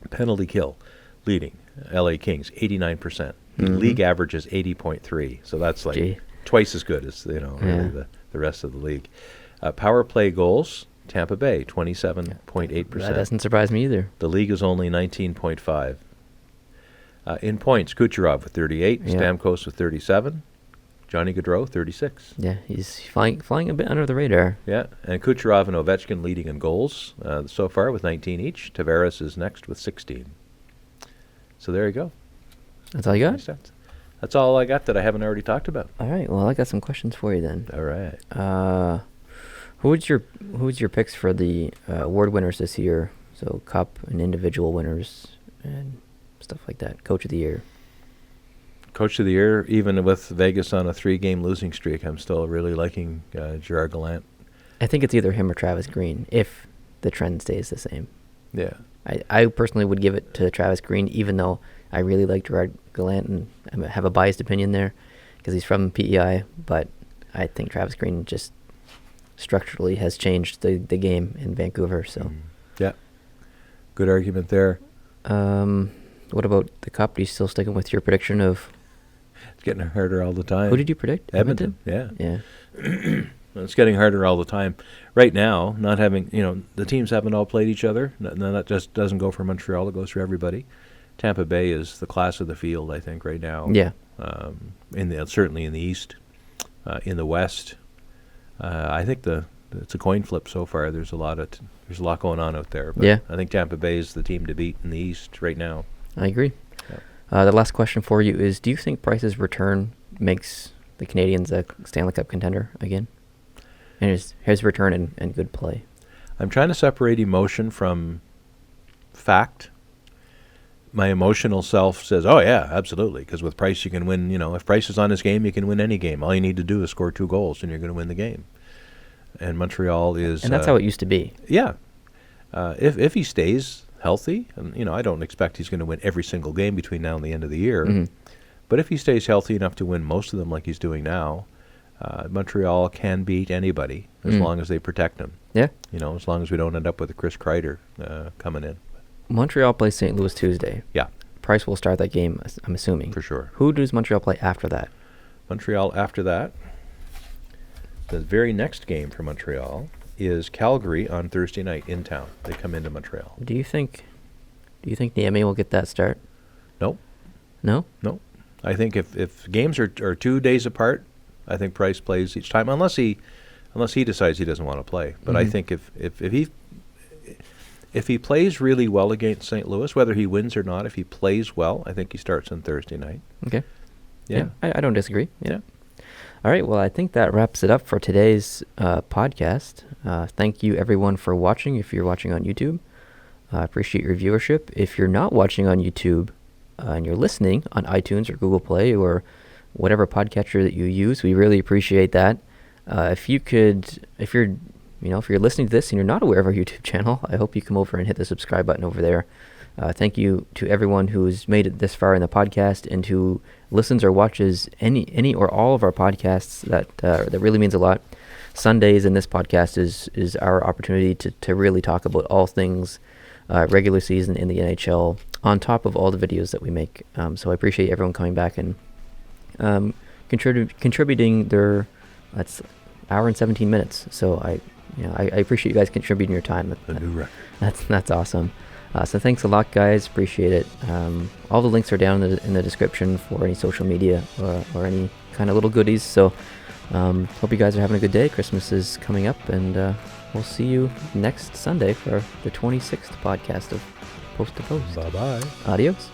Penalty kill, leading, LA Kings, 89%. The league average is 80.3, so that's like twice as good as really the rest of the league. Power play goals, Tampa Bay, 27.8%. That doesn't surprise me either. The league is only 19.5. In points, Kucherov with 38, Stamkos with 37, Johnny Gaudreau, 36. Yeah, he's flying a bit under the radar. Yeah, and Kucherov and Ovechkin leading in goals so far with 19 each. Tavares is next with 16. So there you go. That's all you got? That's all I got that I haven't already talked about. All right, well, I got some questions for you then. All right. Who's your picks for the award winners this year? So cup and individual winners and stuff like that. Coach of the year. Coach of the year, even with Vegas on a 3-game losing streak, I'm still really liking Gerard Gallant. I think it's either him or Travis Green if the trend stays the same. Yeah. I personally would give it to Travis Green, even though I really like Gerard Gallant and I have a biased opinion there because he's from PEI, but I think Travis Green just structurally has changed the game in Vancouver. So yeah, good argument there. What about the cup? Are you still sticking with your prediction of? It's getting harder all the time. Who did you predict? Edmonton. Yeah. Yeah. It's getting harder all the time. Right now, not having the teams haven't all played each other. No, that just doesn't go for Montreal. It goes for everybody. Tampa Bay is the class of the field, I think, right now. Yeah. Certainly in the East, in the West, I think it's a coin flip so far. There's a lot going on out there. But yeah. I think Tampa Bay is the team to beat in the East right now. I agree. Yeah. The last question for you is: do you think Price's return makes the Canadiens a Stanley Cup contender again? And his return and good play. I'm trying to separate emotion from fact. my emotional self says, oh, yeah, absolutely, because with Price you can win. If Price is on his game, you can win any game. All you need to do is score 2 goals, and you're going to win the game. And Montreal is... And that's how it used to be. Yeah. If he stays healthy, and, I don't expect he's going to win every single game between now and the end of the year, Mm-hmm. but if he stays healthy enough to win most of them like he's doing now, Montreal can beat anybody as long as they protect him. Yeah. As long as we don't end up with a Chris Kreider coming in. Montreal plays St. Louis Tuesday. Yeah. Price will start that game, I'm assuming. For sure. Who does Montreal play after that? Montreal after that, the very next game for Montreal is Calgary on Thursday night in town. They come into Montreal. Do you think Niemi will get that start? No. No? No. I think if games are 2 days apart, I think Price plays each time, unless he decides he doesn't want to play. But I think if he plays really well against St. Louis, whether he wins or not, if he plays well, I think he starts on Thursday night. Okay. Yeah. I don't disagree. Yeah. All right. Well, I think that wraps it up for today's podcast. Thank you, everyone, for watching. If you're watching on YouTube, I appreciate your viewership. If you're not watching on YouTube and you're listening on iTunes or Google Play or whatever podcatcher that you use, we really appreciate that. If you're listening to this and you're not aware of our YouTube channel, I hope you come over and hit the subscribe button over there. Thank you to everyone who's made it this far in the podcast and who listens or watches any or all of our podcasts. That really means a lot. Sundays in this podcast is our opportunity to really talk about all things regular season in the NHL on top of all the videos that we make. So I appreciate everyone coming back and contributing their that's hour and 17 minutes. So I appreciate you guys contributing your time. A new record. That's awesome. So thanks a lot, guys. Appreciate it. All the links are down in the description for any social media or any kind of little goodies. So hope you guys are having a good day. Christmas is coming up, and we'll see you next Sunday for the 26th podcast of Post to Post. Bye-bye. Adios.